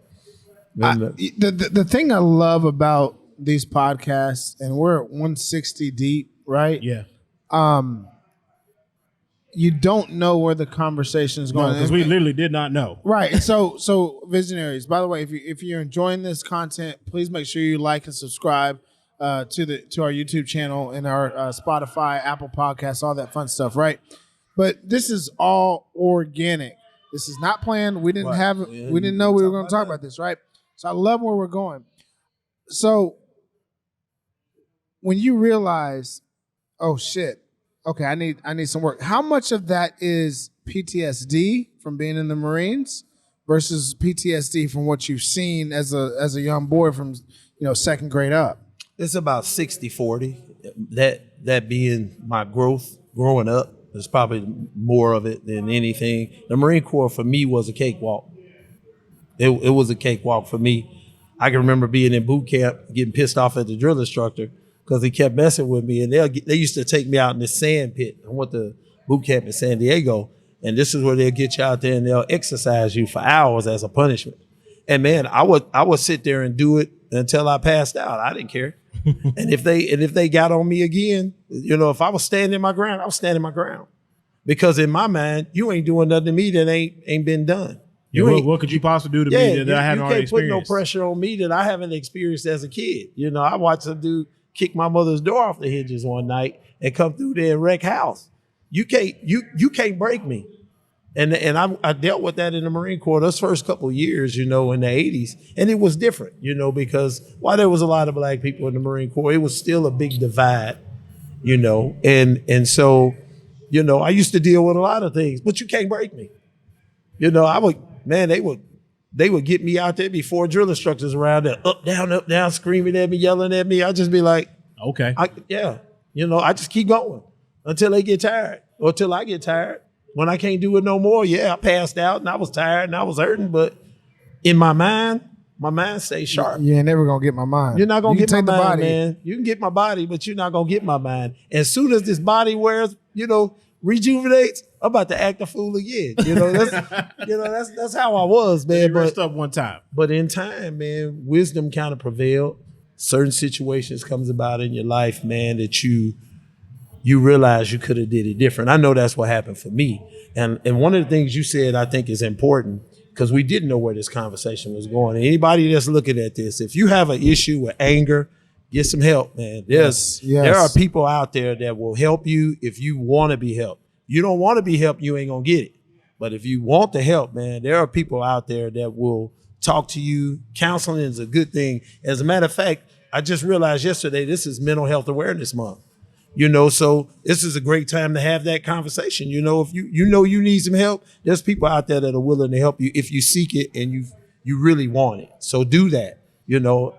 The thing I love about these podcasts, and we're at 160 deep, right? Yeah. You don't know where the conversation is going. Because we literally did not know. Right. So visionaries, by the way, if you're enjoying this content, please make sure you like and subscribe to our YouTube channel and our Spotify, Apple Podcasts, all that fun stuff, right? But this is all organic. This is not planned. We didn't know we were going to talk about this, right? So I love where we're going. So when you realize, oh shit, okay, I need some work. How much of that is PTSD from being in the Marines versus PTSD from what you've seen as a young boy from 2nd grade up? It's about 60-40. That being my growth growing up, there's probably more of it than anything. The Marine Corps for me was a cakewalk. It was a cakewalk for me. I can remember being in boot camp, getting pissed off at the drill instructor because he kept messing with me. And they used to take me out in the sand pit. I went to boot camp in San Diego. And this is where they'll get you out there and they'll exercise you for hours as a punishment. And man, I would sit there and do it until I passed out. I didn't care. And if they got on me again, if I was standing my ground, I was standing my ground. Because in my mind, you ain't doing nothing to me that ain't been done. What could you possibly do to me that I hadn't already experienced? You can't put no pressure on me that I haven't experienced as a kid. I watched some dude kick my mother's door off the hinges one night and come through there and wreck house. You can't break me. And I dealt with that in the Marine Corps those first couple of years, in the 80s. And it was different, because while there was a lot of black people in the Marine Corps, it was still a big divide, And so, I used to deal with a lot of things, but you can't break me. man, they would get me out there before drill instructors around there, up, down, screaming at me, yelling at me. I'd just be like, Okay. I just keep going until they get tired or till I get tired. When I can't do it no more, I passed out and I was tired and I was hurting, but in my mind stays sharp. You ain't never gonna get my mind. You're not gonna get my take the mind, body. man. You can get my body, but you're not gonna get my mind. As soon as this body wears, rejuvenates, I'm about to act a fool again. That's how I was, man. You rest up one time. But in time, man, wisdom kind of prevailed. Certain situations comes about in your life, man, that you realize you could have did it different. I know that's what happened for me. And one of the things you said I think is important, because we didn't know where this conversation was going. And anybody that's looking at this, if you have an issue with anger, get some help, man. There are people out there that will help you if you want to be helped. You don't want to be helped, you ain't gonna get it. But if you want the help, man, there are people out there that will talk to you. Counseling is a good thing. As a matter of fact, I just realized yesterday, this is Mental Health Awareness Month. So this is a great time to have that conversation. If you need some help, there's people out there that are willing to help you if you seek it and you really want it. So do that. There'll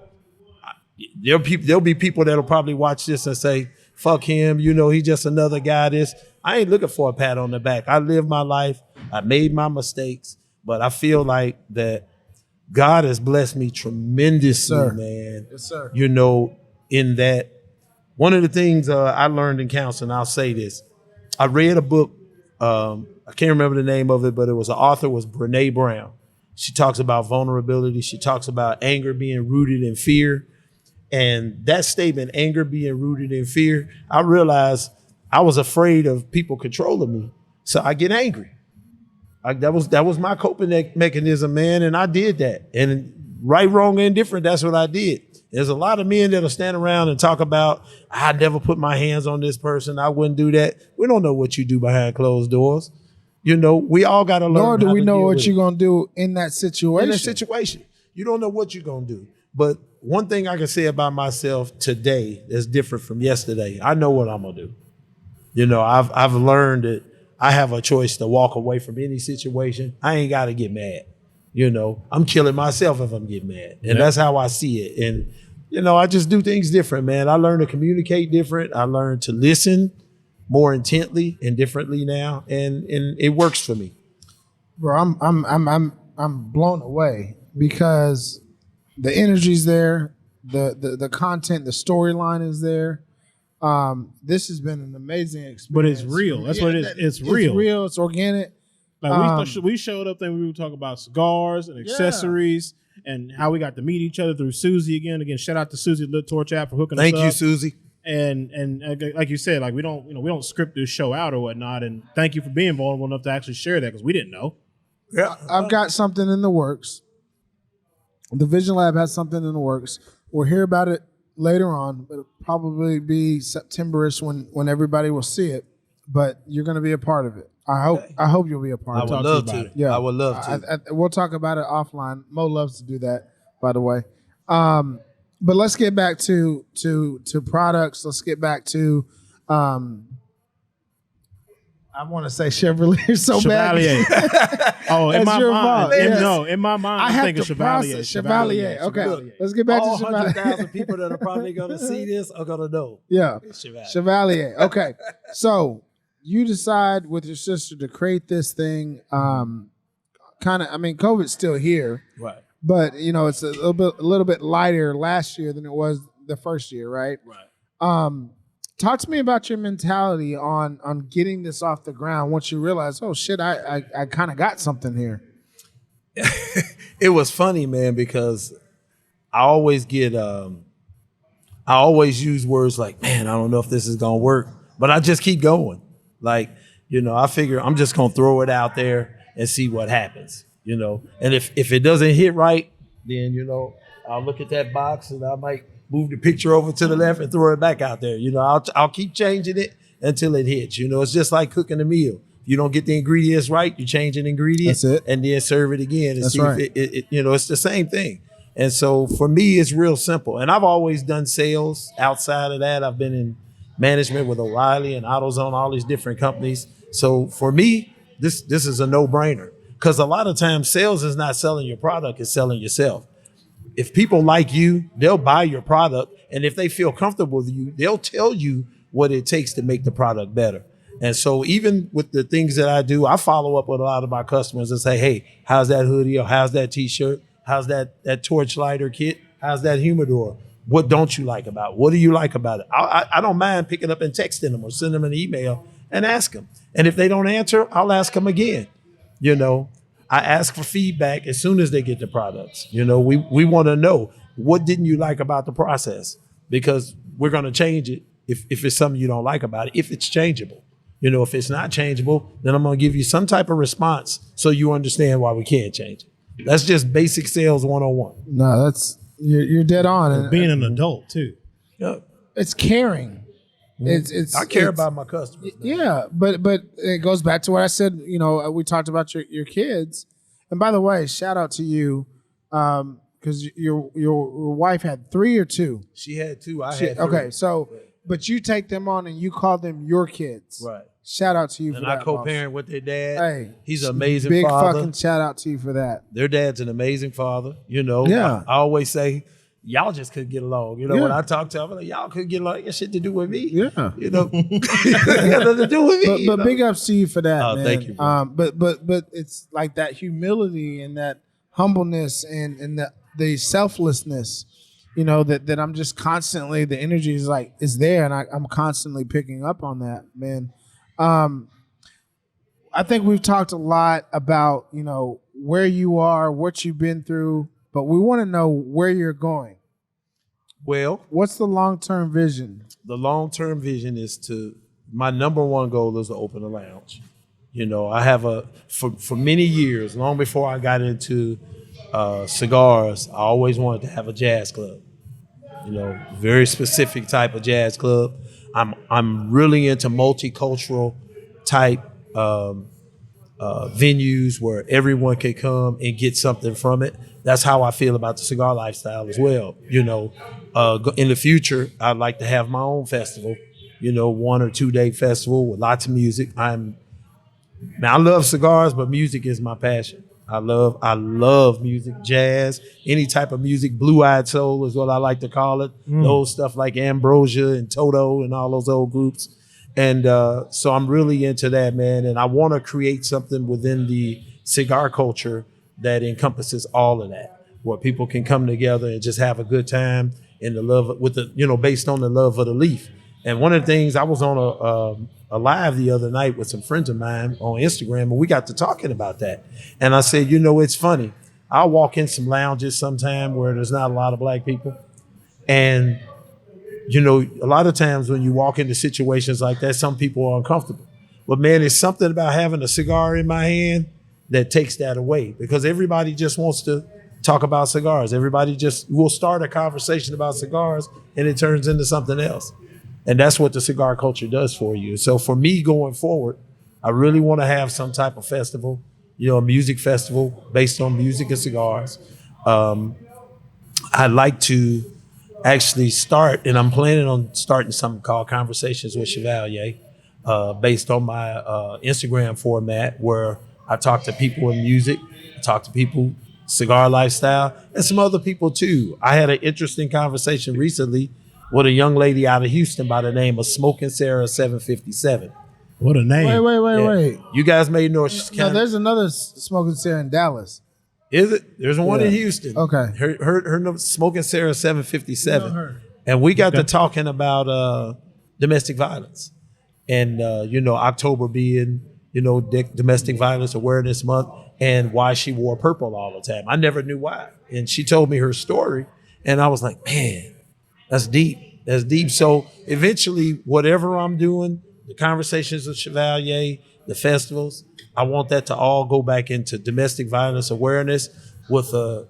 be people that'll probably watch this and say, fuck him, he just another guy. I ain't looking for a pat on the back. I lived my life. I made my mistakes, but I feel like that God has blessed me tremendously, man. Yes, sir. In that, one of the things I learned in counseling, I'll say this. I read a book, I can't remember the name of it, but an author was Brene Brown. She talks about vulnerability. She talks about anger being rooted in fear. And that statement, anger being rooted in fear, I realized I was afraid of people controlling me. So I get angry. That was my coping mechanism, man. And I did that. And right, wrong, and indifferent, that's what I did. There's a lot of men that'll stand around and talk about, I never put my hands on this person. I wouldn't do that. We don't know what you do behind closed doors. We all got to learn. Nor do we know what you're going to do in that situation. In that situation. You don't know what you're going to do. But one thing I can say about myself today that's different from yesterday, I know what I'm going to do. I've learned that I have a choice to walk away from any situation. I ain't got to get mad. I'm killing myself if I'm getting mad. And that's how I see it. And, I just do things different, man. I learn to communicate different. I learn to listen more intently and differently now. And it works for me. Bro, I'm blown away because the energy's there, the content, the storyline is there. This has been an amazing experience. But it's real. That's what it is. It's real. It's real. It's organic. Like we showed up, then we would talk about cigars and accessories and how we got to meet each other through Susie again. Again, shout out to Susie Lit Torch app for hooking us up. Thank you, Susie. And like you said, like we don't script this show out or whatnot. And thank you for being vulnerable enough to actually share that because we didn't know. Yeah, I've got something in the works. The Vision Lab has something in the works. We'll hear about it later on, but it'll probably be September-ish when everybody will see it. But you're going to be a part of it. I hope you'll be a part of it. I would love to. Yeah, I would love to. We'll talk about it offline. Mo loves to do that, by the way. But let's get back to products. Let's get back to I want to say Chevrolet so Chevalier. bad. Oh, in my mind. Yes. In my mind, I I'm have thinking to Chevalier. process Chevalier. Okay, let's get back All to Chevalier. 100,000 people that are probably going to see this are going to know. Yeah, It's Chevalier. Chevalier. Okay, so you decide with your sister to create this thing. COVID's still here, Right. but it's a little bit lighter last year than it was the first year, right? Right. Talk to me about your mentality on getting this off the ground once you realize, oh shit, I kind of got something here. It was funny, man, because I always use words like, man, I don't know if this is going to work, but I just keep going. Like, I figure I'm just going to throw it out there and see what happens, and if it doesn't hit right, then, I'll look at that box and I might move the picture over to the left and throw it back out there. I'll keep changing it until it hits. It's just like cooking a meal. If you don't get the ingredients right, you change an ingredient. That's it. And then serve it again and That's see right. if it's the same thing. And so for me, it's real simple. And I've always done sales. Outside of that, I've been in management with O'Reilly and AutoZone, all these different companies. So for me, this is a no-brainer. Because a lot of times sales is not selling your product, it's selling yourself. If people like you, they'll buy your product. And if they feel comfortable with you, they'll tell you what it takes to make the product better. And so even with the things that I do, I follow up with a lot of my customers and say, hey, how's that hoodie? Or how's that t-shirt? How's that torch lighter kit? How's that humidor? What don't you like about it? What do you like about it? I don't mind picking up and texting them or sending them an email and ask them. And if they don't answer, I'll ask them again. You know, I ask for feedback as soon as they get the products. You know, we want to know, what didn't you like about the process? Because we're going to change it if it's something you don't like about it, if it's changeable. You know, if it's not changeable, then I'm going to give you some type of response so you understand why we can't change it. That's just basic sales 101. No, that's you're dead on. And Being an adult too. Yeah. it's caring. It's I care about my customers. Man. Yeah, but it goes back to what I said. You know, we talked about your kids, and by the way, shout out to you, because your wife had 3 or 2. She had 2. I had 3. Okay, so but you take them on and you call them your kids. Right. Shout out to you for And that. I co-parent with their dad. Hey, he's an amazing big father. fucking shout out to you for that. Their dad's an amazing father. You know, Yeah. I always say, y'all just couldn't get along. You know, Yeah. when I talk to them, I'm like, y'all couldn't get along. It got shit to do with me. Yeah. You know, it got nothing to do with me. But you know? big ups to you for that, Oh, man. thank you, bro. But it's like that humility and that humbleness and the selflessness, you know, that I'm just constantly, the energy is there, and I'm constantly picking up on that, man. I think we've talked a lot about, you know, where you are, what you've been through, but we want to know where you're going. Well, What's the long-term vision? the long-term vision is my number one goal is to open a lounge. You know, I have for many years, long before I got into cigars, I always wanted to have a jazz club. You know, very specific type of jazz club. I'm really into multicultural type venues where everyone can come and get something from it. That's how I feel about the cigar lifestyle as well. You know, in the future, I'd like to have my own festival. You know, 1 or 2 day festival with lots of music. I love cigars, but music is my passion. I love music, jazz, any type of music. Blue-eyed soul is what I like to call it. Those stuff like Ambrosia and Toto and all those old groups. And so I'm really into that, man. And I want to create something within the cigar culture that encompasses all of that, where people can come together and just have a good time in the love with the, you know, based on the love of the leaf. And one of the things, I was on a live the other night with some friends of mine on Instagram, and we got to talking about that. And I said, you know, it's funny. I'll walk in some lounges sometime where there's not a lot of black people. And, you know, a lot of times when you walk into situations like that, some people are uncomfortable. But man, there's something about having a cigar in my hand that takes that away, because everybody just wants to talk about cigars. Everybody just will start a conversation about cigars and it turns into something else. And that's what the cigar culture does for you. So for me going forward, I really want to have some type of festival, you know, a music festival based on music and cigars. I'd like to actually start, and I'm planning on starting something called Conversations with Chevalier, based on my Instagram format, where I talk to people in music, I talk to people cigar lifestyle, and some other people too. I had an interesting conversation recently with a young lady out of Houston by the name of Smoking Sarah 757. What a name. Wait. You guys may know she's No, there's another Smoking Sarah in Dallas. Is it? There's one in Houston. Okay. Her number, Smoking Sarah 757. I know her. And we got to talking about domestic violence. And, you know, October being, you know, Domestic Violence Awareness Month, and why she wore purple all the time. I never knew why. And she told me her story, and I was like, man, that's deep. That's deep. So eventually, whatever I'm doing, the Conversations with Chevalier, the festivals, I want that to all go back into domestic violence awareness with a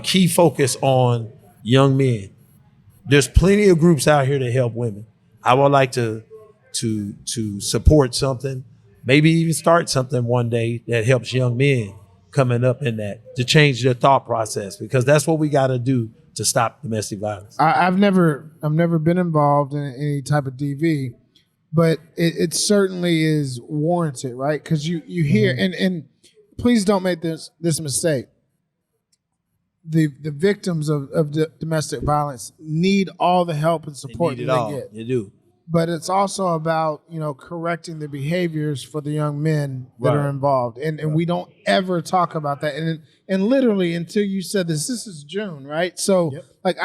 key focus on young men. There's plenty of groups out here to help women. I would like to support something, maybe even start something one day that helps young men coming up in that, to change their thought process, because that's what we got to do to stop domestic violence. I've never been involved in any type of DV, but it certainly is warranted, right? Because you hear and please don't make this mistake. The victims of domestic violence need all the help and support Need it that all. they get. You do. But it's also about, correcting the behaviors for the young men that Right. are involved. And we don't ever talk about that. And literally until you said this is June, right? So like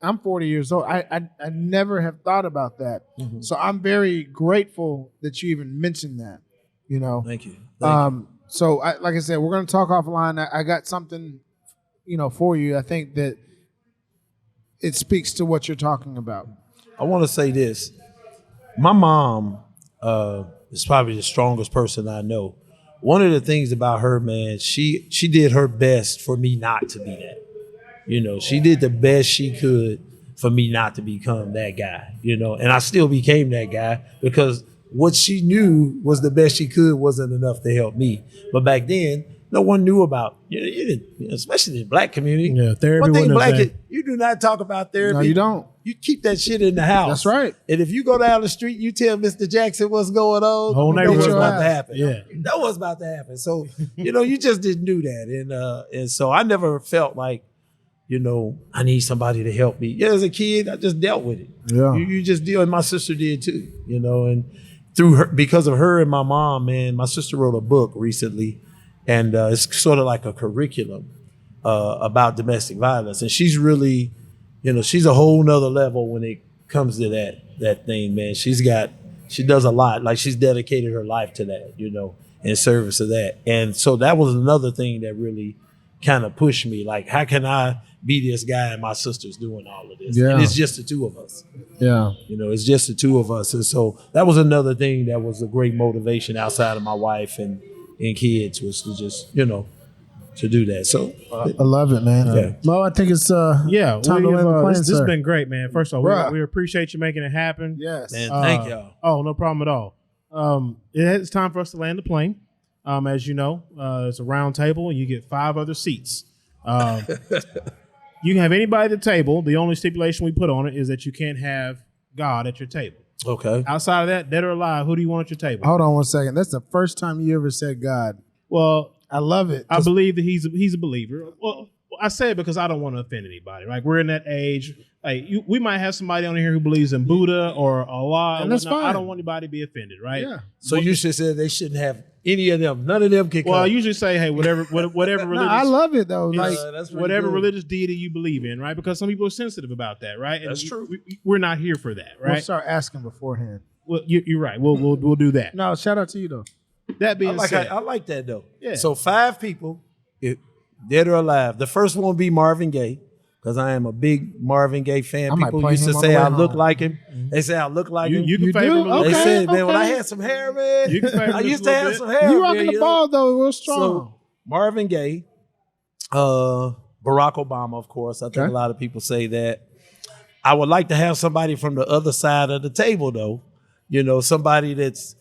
I'm 40 years old. I never have thought about that. Mm-hmm. So I'm very grateful that you even mentioned that, Thank you. Thank you. So like I said, we're going to talk offline. I got something, for you. I think that it speaks to what you're talking about. I want to say this. My mom is probably the strongest person I know. One of the things about her, man, she did her best for me not to be that. She did the best she could for me not to become that guy, and I still became that guy because what she knew was the best she could wasn't enough to help me. But back then, no one knew about, especially in the black community. Yeah, therapy One thing wasn't a black, thing. you do not talk about therapy. No, you don't. You keep that shit in the house. That's right. And if you go down the street, you tell Mr. Jackson what's going on. Whole you know what's neighborhood about to happen. Yeah. You know what's about to happen. So, you just didn't do that. And so I never felt like, I need somebody to help me. Yeah, as a kid, I just dealt with it. Yeah. You just deal, and my sister did too, and through her, because of her and my mom, man, my sister wrote a book recently, and it's sort of like a curriculum about domestic violence. And she's really, she's a whole nother level when it comes to that thing, man. She does a lot. Like she's dedicated her life to that, in service of that. And so that was another thing that really kind of pushed me. Like, how can I be this guy and my sister's doing all of this? Yeah. And it's just the two of us. Yeah. It's just the two of us. And so that was another thing that was a great motivation outside of my wife and kids, was to just, to do that. So I love it, man. Yeah. Well, I think it's Yeah, time to land the plane, this has sir. been great, man. First of all, Bruh. we appreciate you making it happen. Yes. man, thank y'all. Oh, no problem at all. It's time for us to land the plane. As you know, it's a round table, and you get 5 other seats. You can have anybody at the table. The only stipulation we put on it is that you can't have God at your table. Okay. Outside of that, dead or alive, who do you want at your table? Hold on one second. That's the first time you ever said God. Well, I love it. I believe that he's a believer. Well, I say it because I don't want to offend anybody. Like, we're in that age. Like, we might have somebody on here who believes in Buddha or Allah, And that's whatnot. I fine. don't want anybody to be offended, right? Yeah. So you should say they shouldn't have any of them. None of them can come. Well, I usually say, hey, whatever No, religious, I love it though. Like, that's pretty whatever cool. religious deity you believe in, right? Because some people are sensitive about that, right? And That's true. We're not here for that, we'll right? start asking beforehand. Well, you're right. We'll do that. No, shout out to you though. That being said, I like that though. Yeah. So 5 people, dead or alive. The first one will be Marvin Gaye, because I am a big Marvin Gaye fan. I might People play used to him on the say way I look home. like him. They say I look like him. you can You favor do? him a little They Okay, said, man, when I okay. had some hair, man, You can favor I him used a to little have bit. some hair. You man, rocking the know? ball though, real strong. So Marvin Gaye, Barack Obama, of course. I think Okay. a lot of people say that. I would like to have somebody from the other side of the table, though. Somebody that's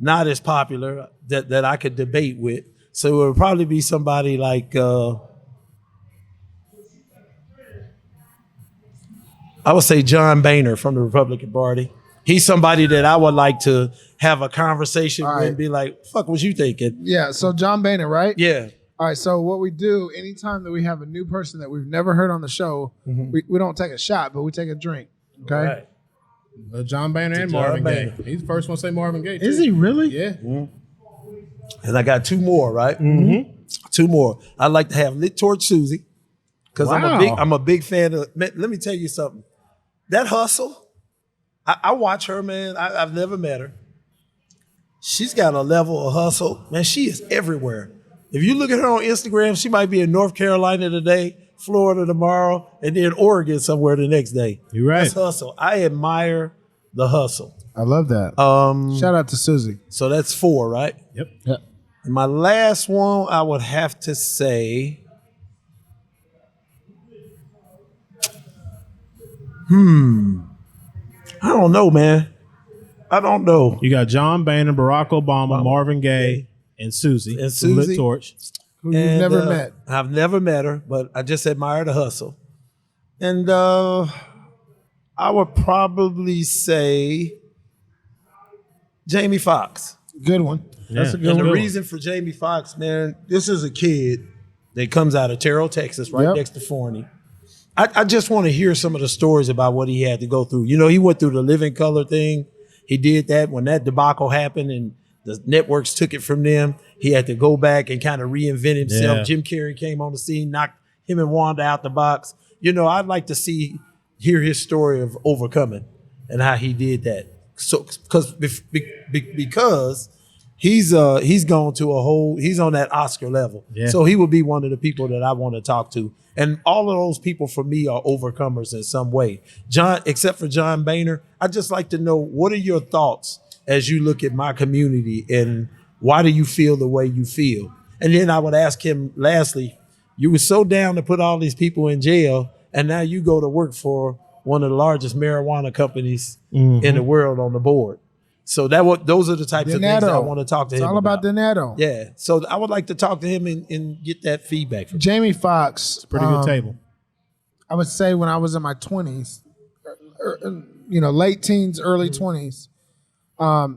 not as popular that I could debate with. So it would probably be somebody like I would say John Boehner from the Republican Party. He's somebody that I would like to have a conversation All with right. and be like, "Fuck, what you thinking?" Yeah, so John Boehner, right? Yeah. All right, so what we do anytime that we have a new person that we've never heard on the show, we don't take a shot, but we take a drink. Okay. Right. John Boehner and John Marvin Boehner. Gaye. He's the first one to say Marvin Gaye. Is too. he really? Yeah. And I got 2 more, right? Mm-hmm. 2 more. I'd like to have Lit Torch Susie, because Wow. I'm a big fan of. Man, let me tell you something. That hustle, I watch her, man. I've never met her. She's got a level of hustle, man. She is everywhere. If you look at her on Instagram, she might be in North Carolina today, Florida tomorrow, and then Oregon somewhere the next day. You're right. That's hustle. I admire the hustle. I love that. Shout out to Susie. So that's 4, right? Yep. Yeah. And my last one, I would have to say, I don't know, man. I don't know. You got John Boehner, Barack Obama, Marvin Gaye, and Susie. And from Lit Susie. Torch. Who you've And, never met. I've never met her, but I just admire the hustle. And I would probably say Jamie Foxx. Good one. That's a good And one. the reason for Jamie Foxx, man, this is a kid that comes out of Terrell, Texas, right next to Forney. I just want to hear some of the stories about what he had to go through. You know, he went through the Living Color thing. He did that when that debacle happened and the networks took it from them. He had to go back and kind of reinvent himself. Yeah. Jim Carrey came on the scene, knocked him and Wanda out the box. You know, I'd like to hear his story of overcoming and how he did that. So, because he's gone to he's on that Oscar level. Yeah. So he would be one of the people that I want to talk to. And all of those people for me are overcomers in some way. John, except for John Boehner, I'd just like to know, what are your thoughts as you look at my community and why do you feel the way you feel? And then I would ask him, lastly, you were so down to put all these people in jail and now you go to work for one of the largest marijuana companies in the world on the board. So those are the types of things I want to talk to him about. It's all about Donato. Yeah. So I would like to talk to him and get that feedback from him. Jamie Foxx. Pretty good table. I would say when I was in my 20s, late teens, early 20s, I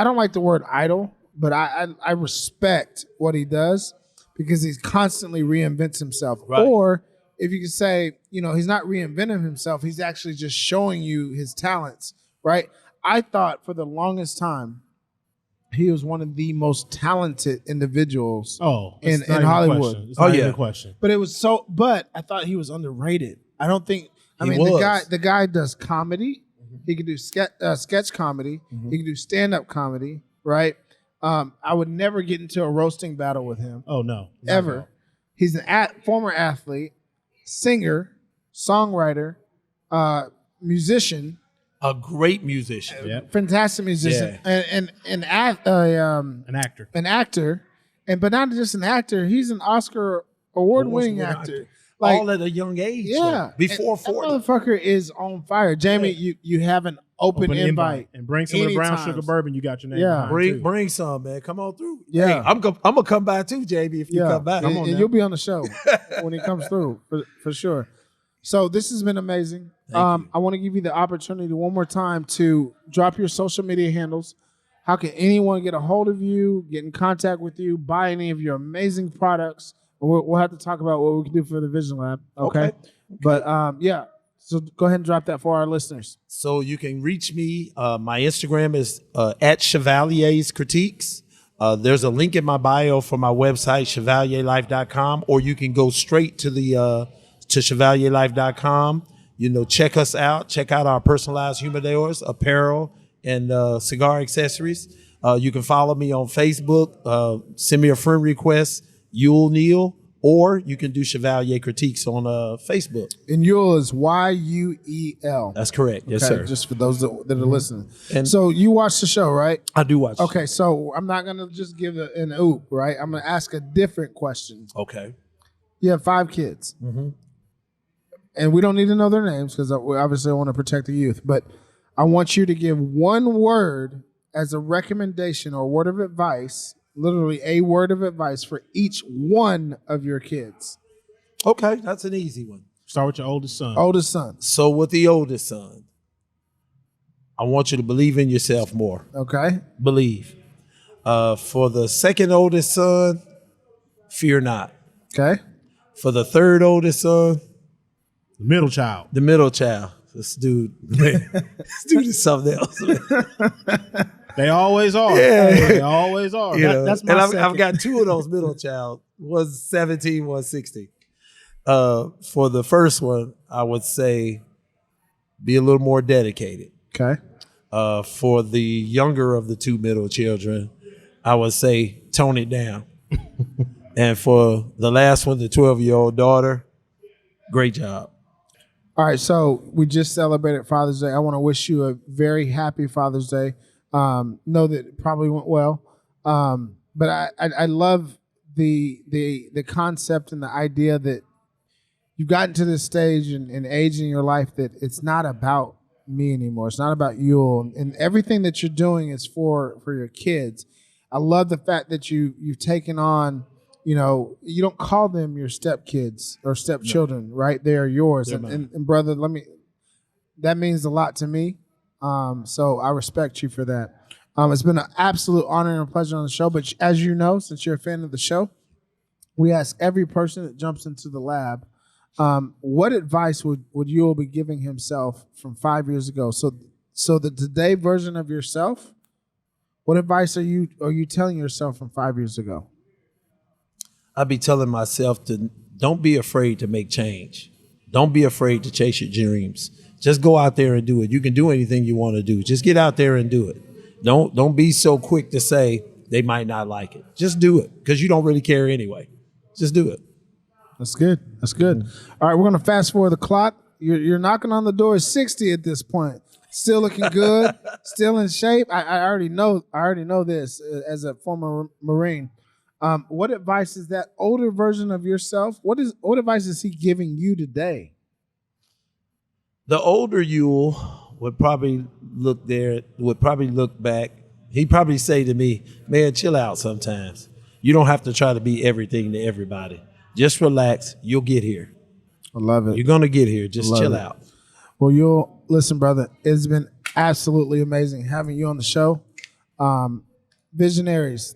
don't like the word idol, but I respect what he does because he constantly reinvents himself. Right. Or if you could say, he's not reinventing himself, he's actually just showing you his talents, right? I thought for the longest time he was one of the most talented individuals in Hollywood. It's not even a question. But I thought he was underrated. I don't think. The guy does comedy. He can do sketch comedy. He can do stand up comedy. Right. I would never get into a roasting battle with him. Oh no, ever. He's an former athlete, singer, songwriter, musician. A great musician. Yep. Fantastic musician. And an actor. An actor. But not just an actor, he's an Oscar award-winning actor. Like, all at a young age. Yeah. Before 40. That motherfucker is on fire. Jamie, you have an open invite. And bring some of the brown sugar bourbon you got your name behind. Bring some, man. Come on through. Yeah. Hey, I'm gonna come by too, JB, if you come by. And you'll be on the show when he comes through, for sure. So this has been amazing. I want to give you the opportunity one more time to drop your social media handles. How can anyone get a hold of you, get in contact with you, buy any of your amazing products? We'll have to talk about what we can do for the Vision Lab. Okay. But so go ahead and drop that for our listeners. So you can reach me. My Instagram is at Chevalier's Critiques. There's a link in my bio for my website, chevalierlife.com, or you can go straight to to chevalierlife.com. Check us out. Check out our personalized humidors, apparel, and cigar accessories. You can follow me on Facebook. Send me a friend request, Yuel Neal, or you can do Chevalier Critiques on Facebook. And Yuel is Yuel. That's correct. Yes, sir. Just for those that are listening. And so you watch the show, right? I do watch. Okay, so I'm not going to just give an oop, right? I'm going to ask a different question. Okay. You have 5 kids. Mm-hmm. And we don't need to know their names because we obviously want to protect the youth. But I want you to give one word as a recommendation or word of advice, literally a word of advice for each one of your kids. Okay, that's an easy one. Start with your oldest son. Oldest son. So with the oldest son, I want you to believe in yourself more. Okay. Believe. For the second oldest son, fear not. Okay. For the third oldest son, the middle child. This dude is something else. They always are. Yeah. They always are. That's my second. I've got 2 of those middle child. One's 17, one's 16. For the first one, I would say be a little more dedicated. Okay. For the younger of the 2 middle children, I would say tone it down. And for the last one, the 12-year-old daughter, great job. All right, so we just celebrated Father's Day. I want to wish you a very happy Father's Day. Know that it probably went well, but I love the concept and the idea that you've gotten to this stage and age in your life that it's not about me anymore. It's not about you, and everything that you're doing is for your kids. I love the fact that you've taken on. You don't call them your stepkids or stepchildren, right? They are yours. And brother, that means a lot to me. So I respect you for that. It's been an absolute honor and a pleasure on the show. But as you know, since you're a fan of the show, we ask every person that jumps into the lab, what advice would Yuel be giving himself from 5 years ago? So the today version of yourself, what advice are you telling yourself from 5 years ago? I'd be telling myself to don't be afraid to make change. Don't be afraid to chase your dreams. Just go out there and do it. You can do anything you want to do. Just get out there and do it. Don't be so quick to say they might not like it. Just do it because you don't really care anyway. Just do it. That's good. That's good. All right, we're gonna fast forward the clock. You're knocking on the door of 60 at this point. Still looking good. Still in shape. I already know this as a former Marine. What advice is that older version of yourself? What advice is he giving you today? The older Yuel would probably look back. He'd probably say to me, man, chill out sometimes. You don't have to try to be everything to everybody. Just relax. You'll get here. I love it. You're going to get here. Just chill out. Well, Yuel, listen, brother, it's been absolutely amazing having you on the show. Visionaries,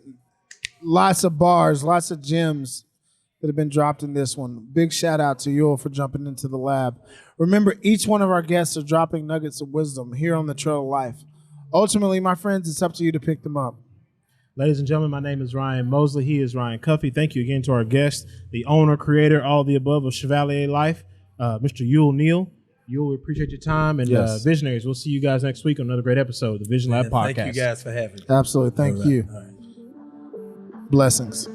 lots of bars, lots of gems that have been dropped in this one. Big shout out to Yuel for jumping into the lab. Remember, each one of our guests are dropping nuggets of wisdom here on the Trail of Life. Ultimately, my friends, it's up to you to pick them up. Ladies and gentlemen, my name is Ryan Mosley. He is Ryan Cuffey. Thank you again to our guest, the owner, creator, all the above of Chevalier Life, Mr. Yuel Neal. Yuel, we appreciate your time. And Visionaries, we'll see you guys next week on another great episode of the VisionLab Podcast. Thank you guys for having me. Absolutely. Thank you. All right. Blessings.